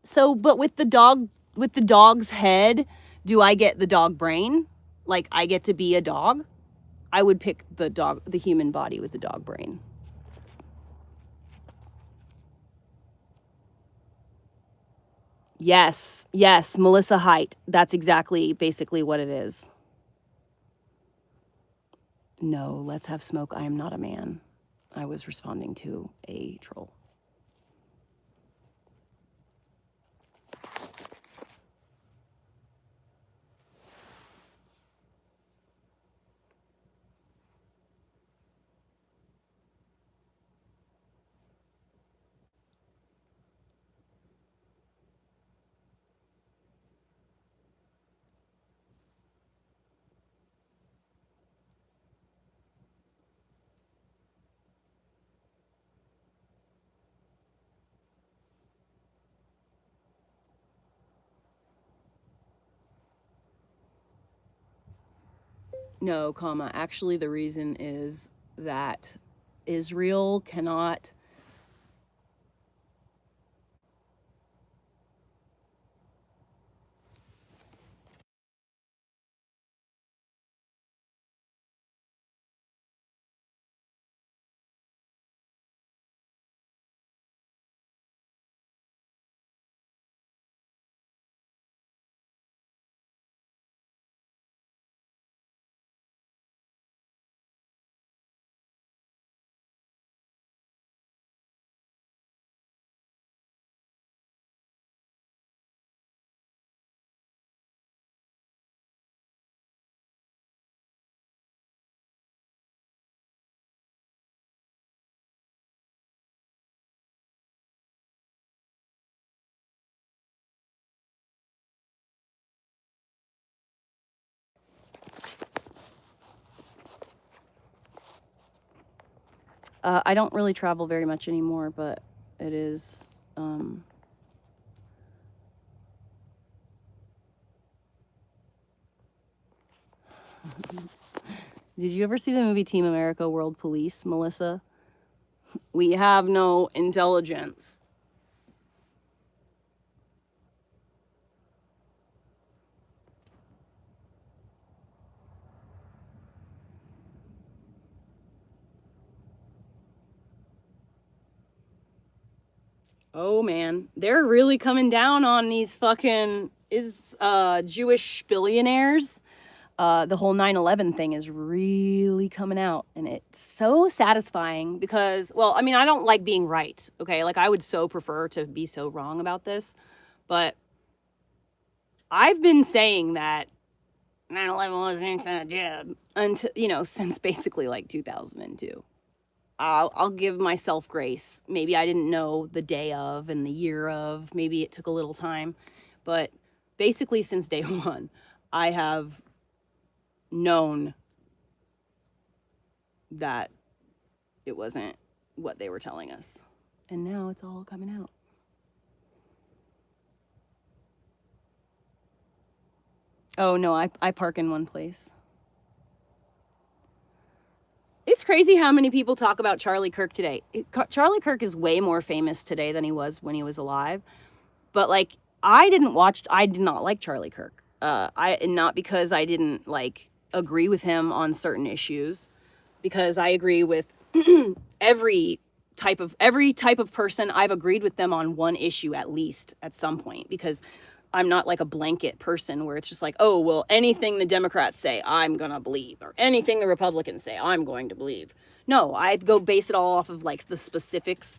So, but with the dog's head, do I get the dog brain? Like I get to be a dog? I would pick the human body with the dog brain. Yes, Melissa Height. That's basically what it is. No, let's have smoke. I am not a man. I was responding to a troll. No, comma. Actually, the reason is that Israel cannot. I don't really travel very much anymore, but it is. Did you ever see the movie Team America World Police, Melissa? We have no intelligence. Oh man, they're really coming down on these fucking Jewish billionaires. The whole 9/11 thing is really coming out, and it's so satisfying because, well, I mean, I don't like being right, okay? Like I would so prefer to be so wrong about this, but I've been saying that 9/11 wasn't a job. Until, you know, since basically like 2002. I'll give myself grace. Maybe I didn't know the day of and the year of. Maybe it took a little time. But basically since day one, I have known that it wasn't what they were telling us. And now it's all coming out. Oh, no, I park in one place. It's crazy how many people talk about Charlie Kirk today. Charlie Kirk is way more famous today than he was when he was alive. But, like, I did not like Charlie Kirk. Not because I didn't, like, agree with him on certain issues, because I agree with every type of person. I've agreed with them on one issue at least at some point, because I'm not like a blanket person where it's just like, oh, well, anything the Democrats say, I'm going to believe, or anything the Republicans say, I'm going to believe. No, I'd go base it all off of like the specifics.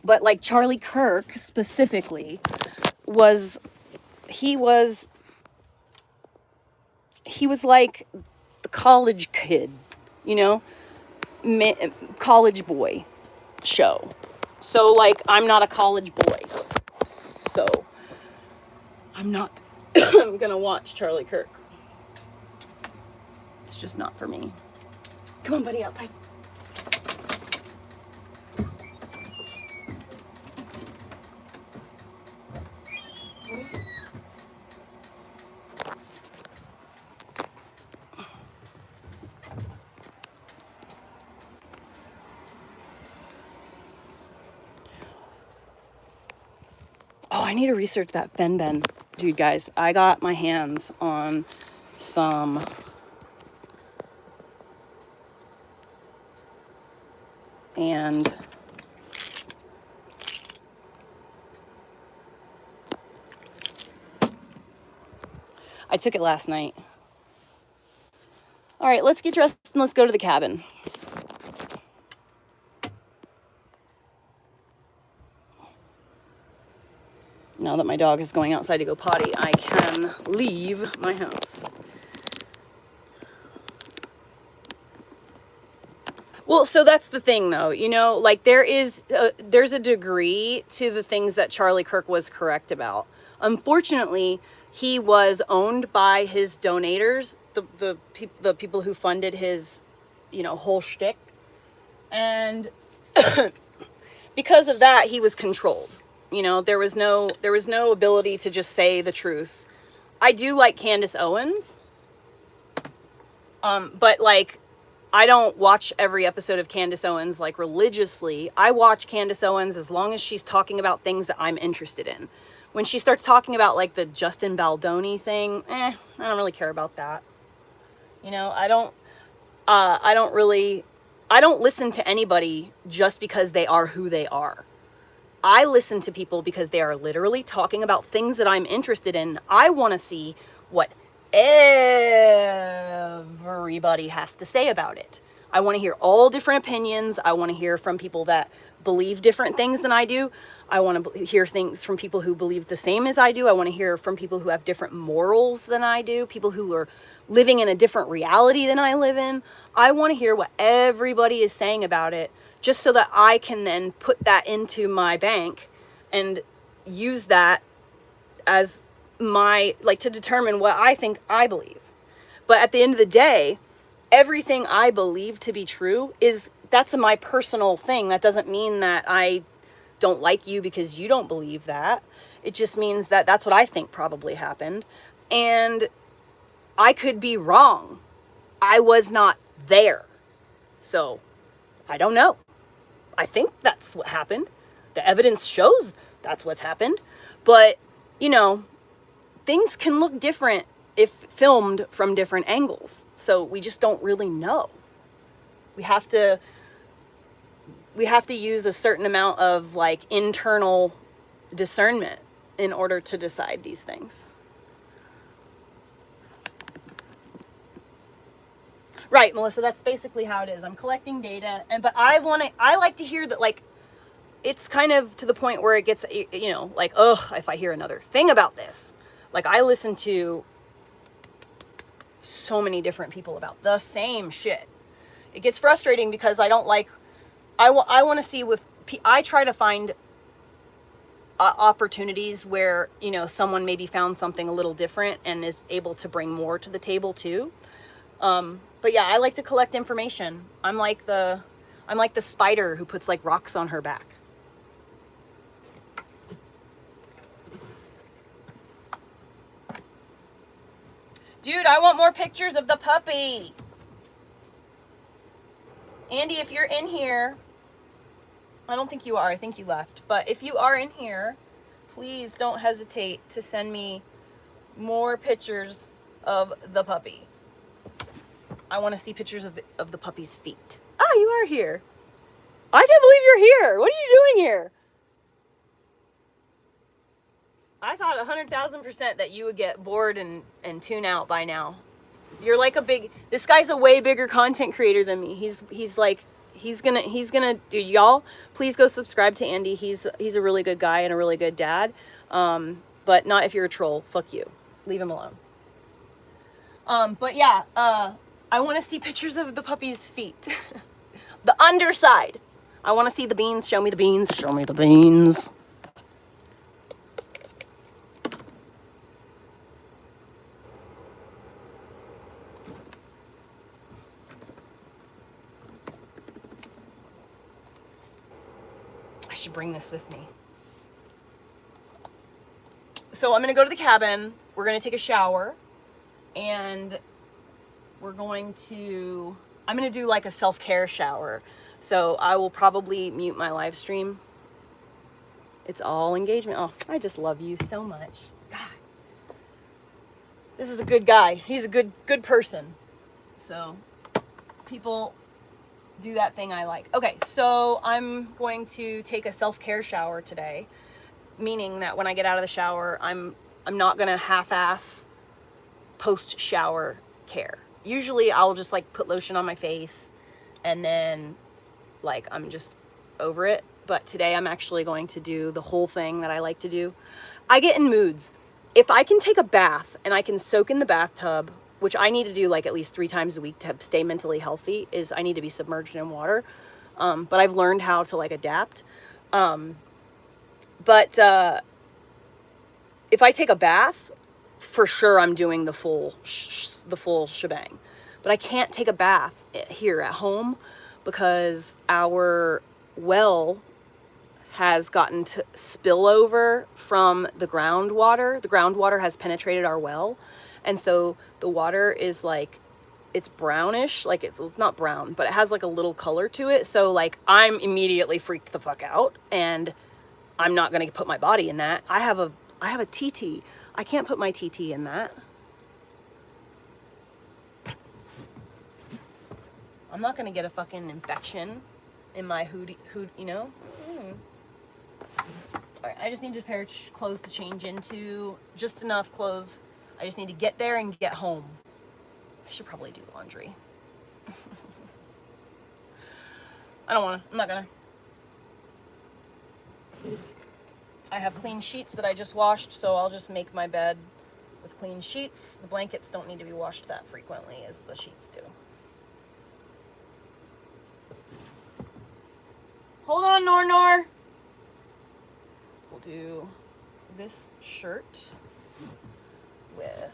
But like Charlie Kirk specifically he was like the college kid, you know, college boy show. So like, I'm not a college boy. So I'm not gonna watch Charlie Kirk. It's just not for me. Come on, buddy, outside. Oh, I need to research that Fen. Dude, guys, I got my hands on some and I took it last night. All right, let's get dressed and let's go to the cabin. Now that my dog is going outside to go potty, I can leave my house. Well, so that's the thing, though, you know, like there's a degree to the things that Charlie Kirk was correct about. Unfortunately, he was owned by his donators, the people who funded his, you know, whole shtick. And because of that, he was controlled. You know, there was no ability to just say the truth. I do like Candace Owens. But like, I don't watch every episode of Candace Owens like religiously. I watch Candace Owens as long as she's talking about things that I'm interested in. When she starts talking about like the Justin Baldoni thing, I don't really care about that. You know, I don't listen to anybody just because they are who they are. I listen to people because they are literally talking about things that I'm interested in. I want to see what everybody has to say about it. I want to hear all different opinions. I want to hear from people that believe different things than I do. I want to hear things from people who believe the same as I do. I want to hear from people who have different morals than I do, people who are living in a different reality than I live in. I want to hear what everybody is saying about it, just so that I can then put that into my bank and use that as my, like, to determine what I think I believe. But at the end of the day, everything I believe to be true that's my personal thing. That doesn't mean that I don't like you because you don't believe that. It just means that that's what I think probably happened. And I could be wrong. I was not there. So I don't know. I think that's what happened. The evidence shows that's what's happened. But, you know, things can look different if filmed from different angles. So we just don't really know. We have to use a certain amount of like internal discernment in order to decide these things. Right, Melissa, that's basically how it is. I'm collecting data, but I like to hear that, like, it's kind of to the point where it gets, you know, like, ugh, if I hear another thing about this. Like, I listen to so many different people about the same shit. It gets frustrating because I don't like, I want to see with, I try to find opportunities where, you know, someone maybe found something a little different and is able to bring more to the table too. But yeah, I like to collect information. I'm like the spider who puts like rocks on her back. Dude, I want more pictures of the puppy. Andy, if you're in here, I don't think you are, I think you left, but if you are in here, please don't hesitate to send me more pictures of the puppy. I want to see pictures of the puppy's feet. Ah, you are here. I can't believe you're here. What are you doing here? I thought 100,000% that you would get bored and tune out by now. You're like this guy's a way bigger content creator than me. He's gonna, dude, y'all, please go subscribe to Andy. He's a really good guy and a really good dad. But not if you're a troll. Fuck you. Leave him alone. But yeah, I want to see pictures of the puppy's feet. The underside. I want to see the beans. Show me the beans. Show me the beans. I should bring this with me. So I'm going to go to the cabin. We're going to take a shower. And I'm going to do like a self-care shower. So I will probably mute my live stream. It's all engagement. Oh, I just love you so much. God. This is a good guy. He's a good person. So people do that thing I like. Okay, so I'm going to take a self-care shower today, meaning that when I get out of the shower, I'm not going to half-ass post-shower care. Usually I'll just like put lotion on my face and then like I'm just over it. But today I'm actually going to do the whole thing that I like to do. I get in moods. If I can take a bath and I can soak in the bathtub, which I need to do like at least 3 times a week to stay mentally healthy, is I need to be submerged in water. But I've learned how to like adapt. But if I take a bath, for sure I'm doing the full shebang. But I can't take a bath here at home because our well has gotten to spill over from the groundwater. The groundwater has penetrated our well. And so the water is like, it's brownish, like it's not brown, but it has like a little color to it. So like I'm immediately freaked the fuck out and I'm not going to put my body in that. I have a TT. I can't put my TT in that. I'm not going to get a fucking infection in my hood, you know? All right, I just need a pair of clothes to change into. Just enough clothes. I just need to get there and get home. I should probably do laundry. I don't want to. I'm not going to. I have clean sheets that I just washed, so I'll just make my bed with clean sheets. The blankets don't need to be washed that frequently as the sheets do. Hold on, Nor. We'll do this shirt with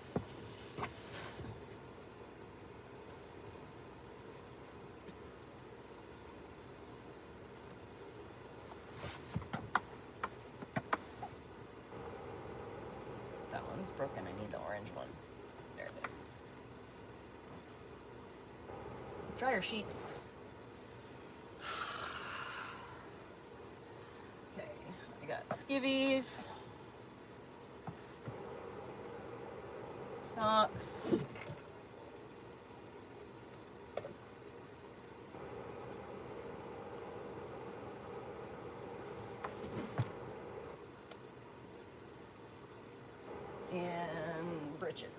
that one's broken. I need the orange one. There it is. Dryer sheet. Got skivvies, socks, and breeches.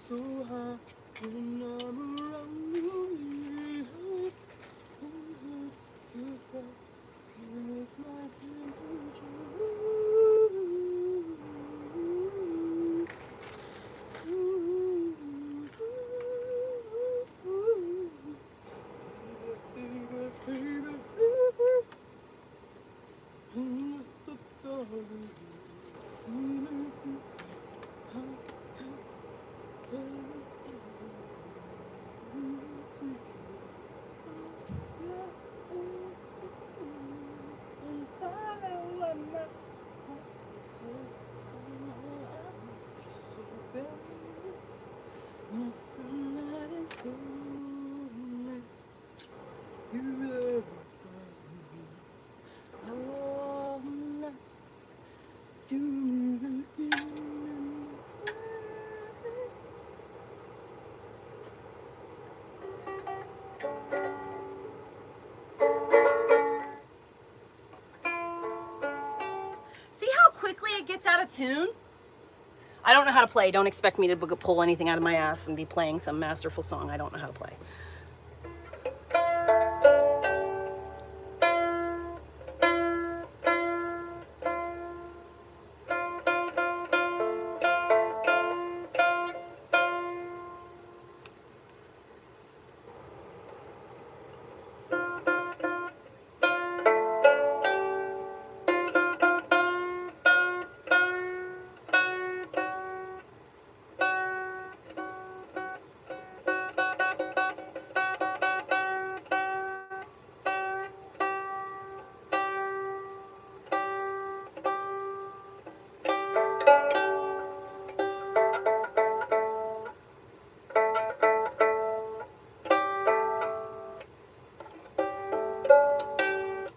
so high when I'm around you. With my temperature. See how quickly it gets out of tune? I don't know how to play. Don't expect me to pull anything out of my ass and be playing some masterful song. I don't know how to play.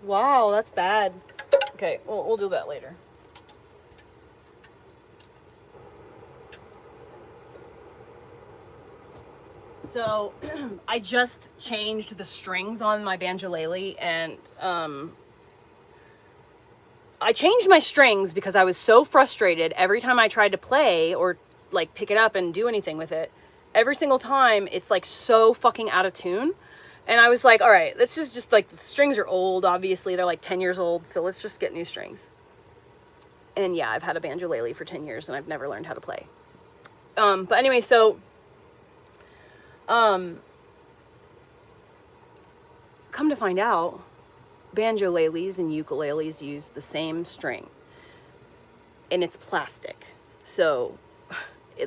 Wow, that's bad. Okay, we'll do that later. So, I just changed the strings on my banjolele, and I changed my strings because I was so frustrated every time I tried to play or like pick it up and do anything with it. Every single time it's like so fucking out of tune. And I was like, all right, let's just like, the strings are old, obviously. They're like 10 years old, so let's just get new strings. And yeah, I've had a banjolele for 10 years and I've never learned how to play. But anyway, so, come to find out, banjoleles and ukuleles use the same string. And it's plastic. So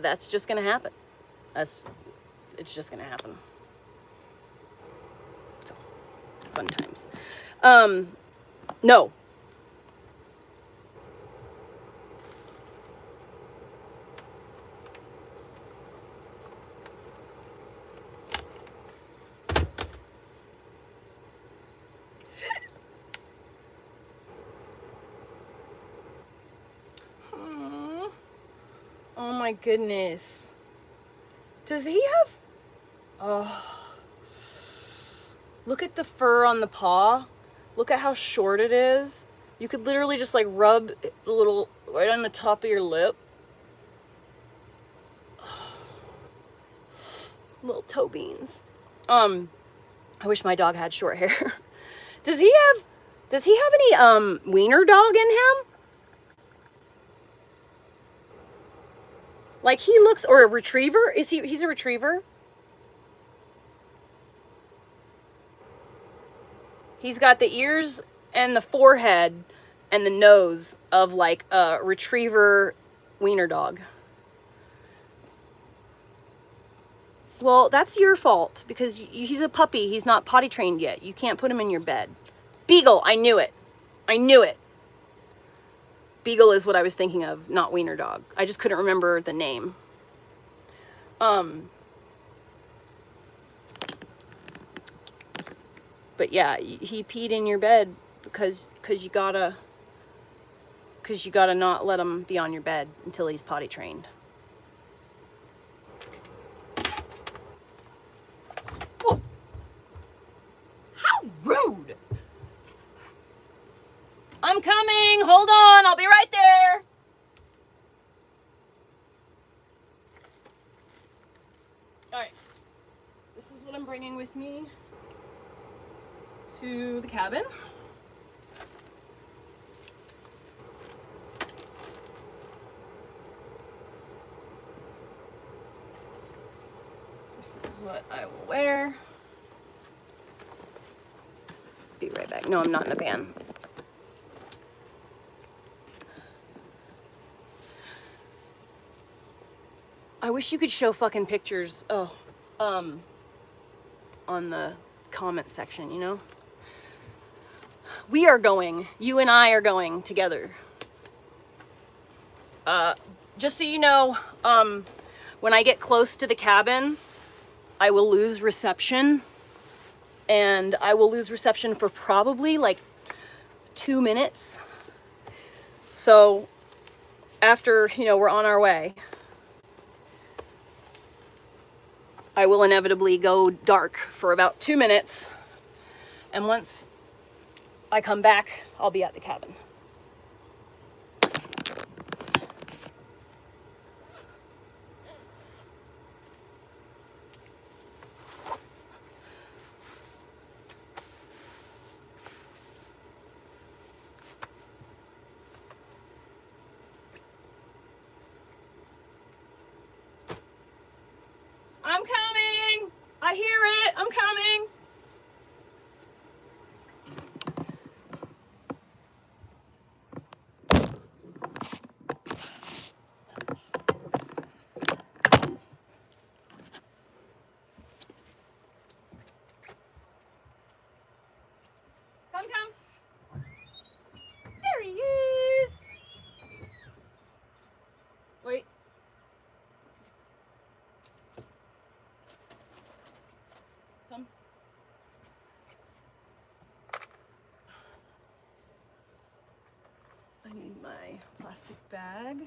that's just gonna happen. It's just gonna happen. So, fun times. No. Oh my goodness. Does he have... Oh. Look at the fur on the paw. Look at how short it is. You could literally just like rub a little right on the top of your lip. Little toe beans. I wish my dog had short hair. Does he have any wiener dog in him? Like he looks, or a retriever? He's a retriever? He's got the ears and the forehead and the nose of like a retriever wiener dog. Well, that's your fault because he's a puppy. He's not potty trained yet. You can't put him in your bed. Beagle, I knew it. I knew it. Beagle is what I was thinking of, not wiener dog. I just couldn't remember the name. But yeah, he peed in your bed because you gotta not let him be on your bed until he's potty trained. Oh, how rude! I'm coming. Hold on. I'll be right there. Alright. This is what I'm bringing with me to the cabin. This is what I will wear. Be right back. No, I'm not in a van. I wish you could show fucking pictures. On the comment section, you know? We are going. You and I are going together. Just so you know, when I get close to the cabin, I will lose reception. And I will lose reception for probably like 2 minutes. So after, you know, we're on our way, I will inevitably go dark for about 2 minutes. And once I come back, I'll be at the cabin. I'm coming! I hear it! I'm coming! Come. There he is! Wait. Come. I need my plastic bag.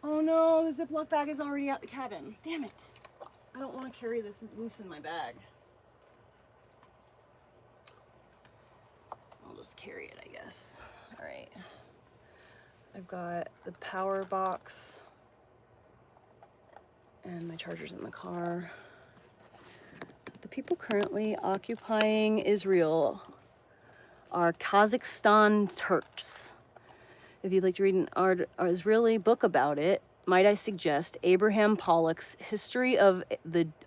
Oh no, the Ziploc bag is already at the cabin. Damn it. I don't want to carry this loose in my bag. I'll just carry it, I guess. All right. I've got the power box and my charger's in the car. The people currently occupying Israel are Kazakhstan Turks. If you'd like to read an Israeli book about it, might I suggest Abraham Pollock's History of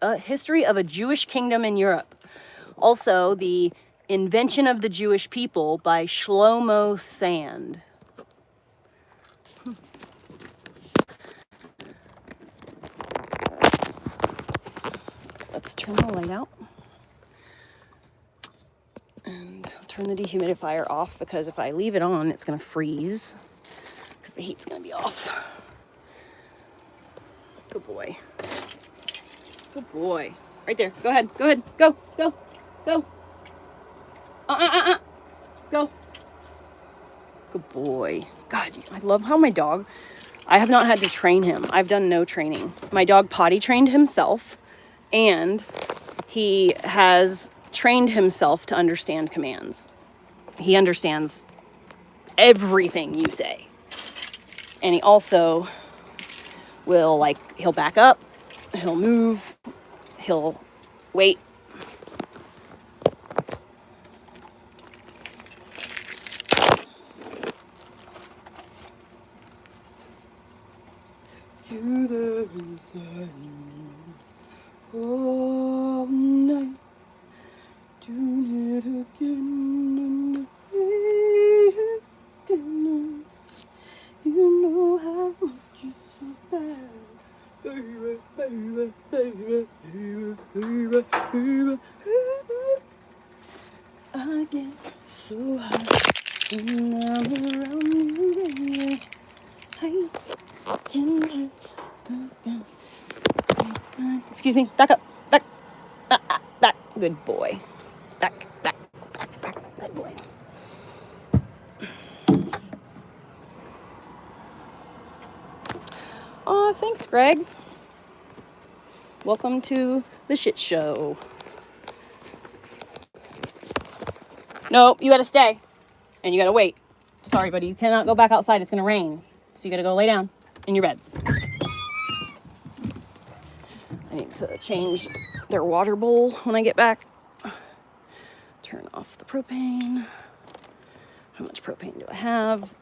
a Jewish Kingdom in Europe. Also, The Invention of the Jewish People by Shlomo Sand. Let's turn the light out. And I'll turn the dehumidifier off because if I leave it on, it's going to freeze. Because the heat's going to be off. Good boy. Good boy. Right there. Go ahead. Go ahead. Go. Go. Go. Go. Good boy. God, I love how my dog... I have not had to train him. I've done no training. My dog potty trained himself. And he has trained himself to understand commands. He understands everything you say. And he also will, like, he'll back up, he'll move, he'll wait. You there inside me all night, doing it again and again. You know how much it's so bad. Baby, baby, baby, baby, baby, baby, baby. I get so high when I'm around you, baby. I can excuse me, back up, back, back, good boy. Back, good boy. Aw, thanks, Greg. Welcome to the shit show. Nope, you gotta stay. And you gotta wait. Sorry, buddy, you cannot go back outside. It's gonna rain. So you gotta go lay down. in your bed. I need to change their water bowl when I get back. Turn off the propane. How much propane do I have?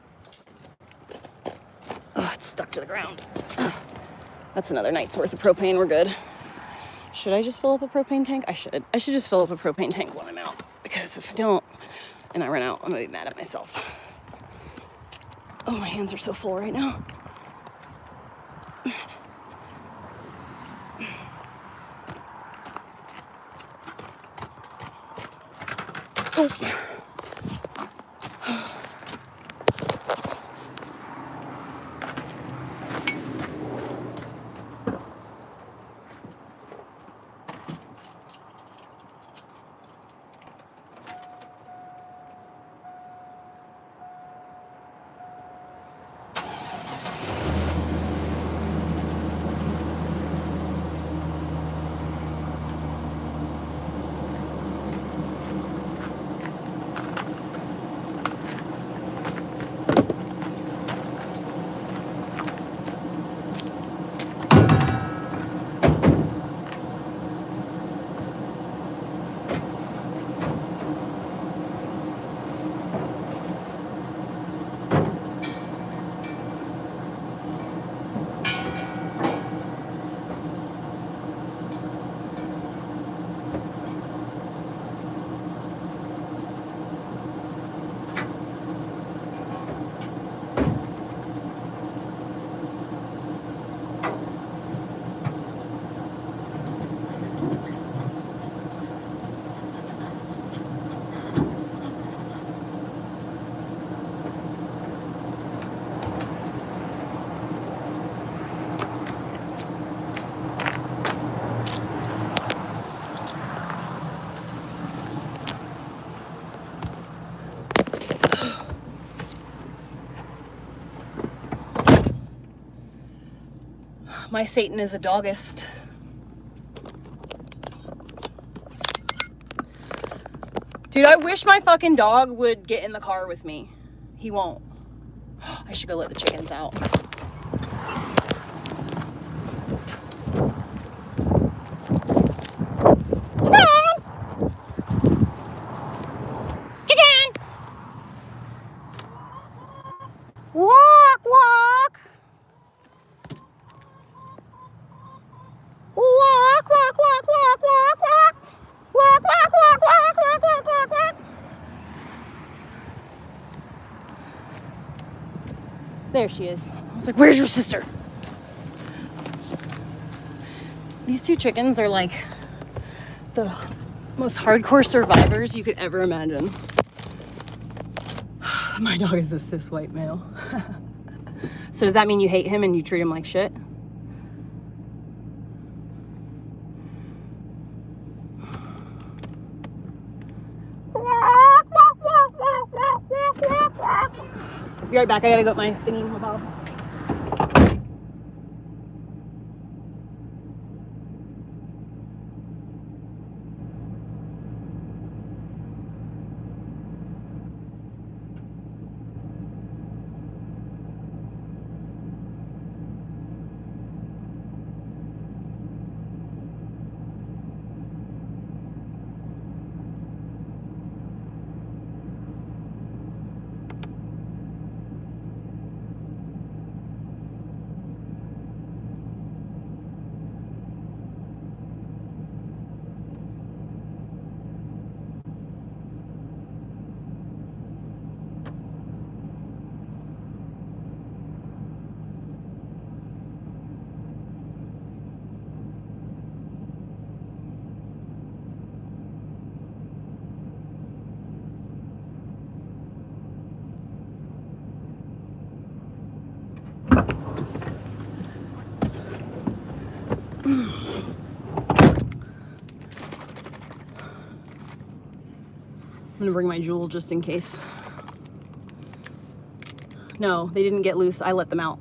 Oh, it's stuck to the ground. That's another night's worth of propane. We're good. Should I just fill up a propane tank? I should. I should just fill up a propane tank when I'm out. Because if I don't and I run out, I'm gonna be mad at myself. Oh, my hands are so full right now. Oh. My Satan is a doggist. Dude, I wish my fucking dog would get in the car with me. He won't. I should go let the chickens out. Chicken! Walk, walk! Walk, walk, walk, walk, walk, walk! Walk, walk, walk, walk, walk, walk, walk, walk! There she is. I was like, where's your sister? These two chickens are like the most hardcore survivors you could ever imagine. My dog is a cis white male. So does that mean you hate him and you treat him like shit? Be right back. I gotta go get my thingy bob. I'm gonna bring my jewel just in case. No, they didn't get loose. I let them out.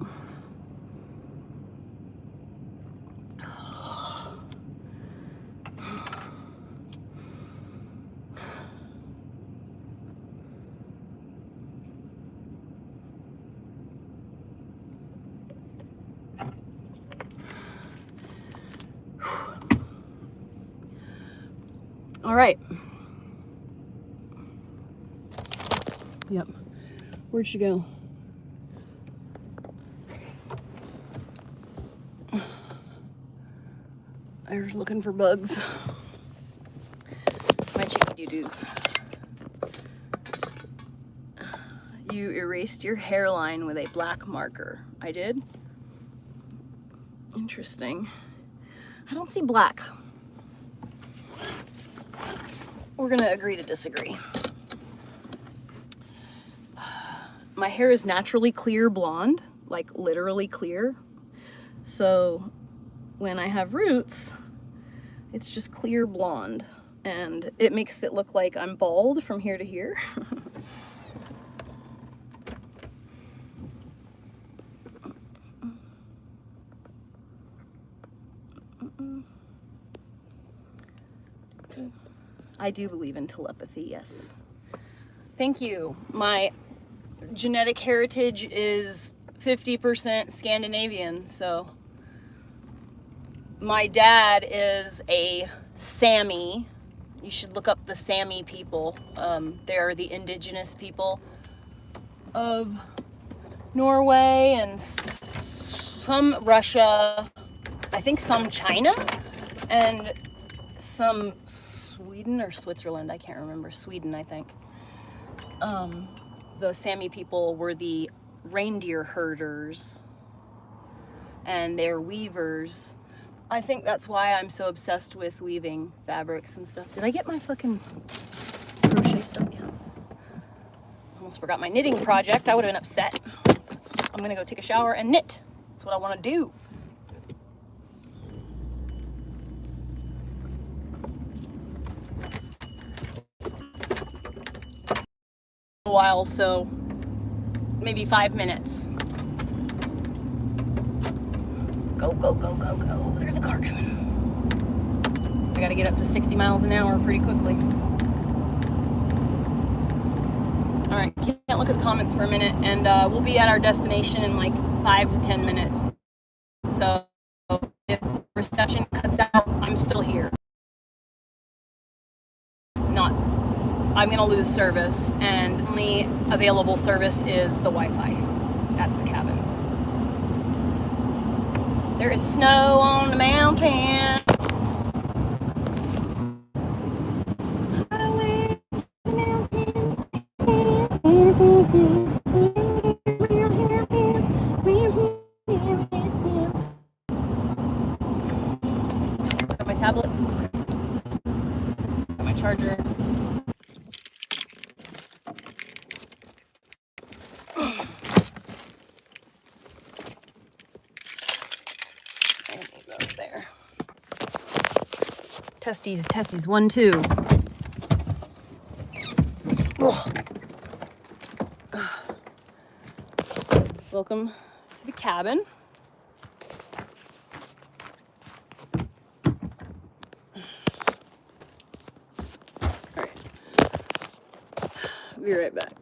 All right. Yep. Where'd she go? They're looking for bugs. My chicky doo-doos. You erased your hairline with a black marker. I did? Interesting. I don't see black. We're gonna agree to disagree. My hair is naturally clear blonde, like literally clear. So when I have roots, it's just clear blonde. And it makes it look like I'm bald from here to here. I do believe in telepathy, yes. Thank you. My genetic heritage is 50% Scandinavian, so my dad is a Sami. You should look up the Sami people. They're the indigenous people of Norway and some Russia, I think some China, and some Sweden or Switzerland, I can't remember. Sweden, I think. The Sami people were the reindeer herders, and they're weavers. I think that's why I'm so obsessed with weaving fabrics and stuff. Did I get my fucking crochet stuff? Yeah. Almost forgot my knitting project. I would have been upset. I'm gonna go take a shower and knit. That's what I want to do. A while, so maybe 5 minutes. Go, go, go, go, go. There's a car coming. I gotta get up to 60 miles an hour pretty quickly. All right, can't look at the comments for a minute, and we'll be at our destination in like 5 to 10 minutes. So if reception cuts out, I'm still here. I'm gonna lose service, and the only available service is the Wi-Fi at the cabin. There is snow on the mountain. Highway to the mountains. Got my tablet. Got my charger. There. Testes, 1, 2. Welcome to the cabin. All right. Be right back.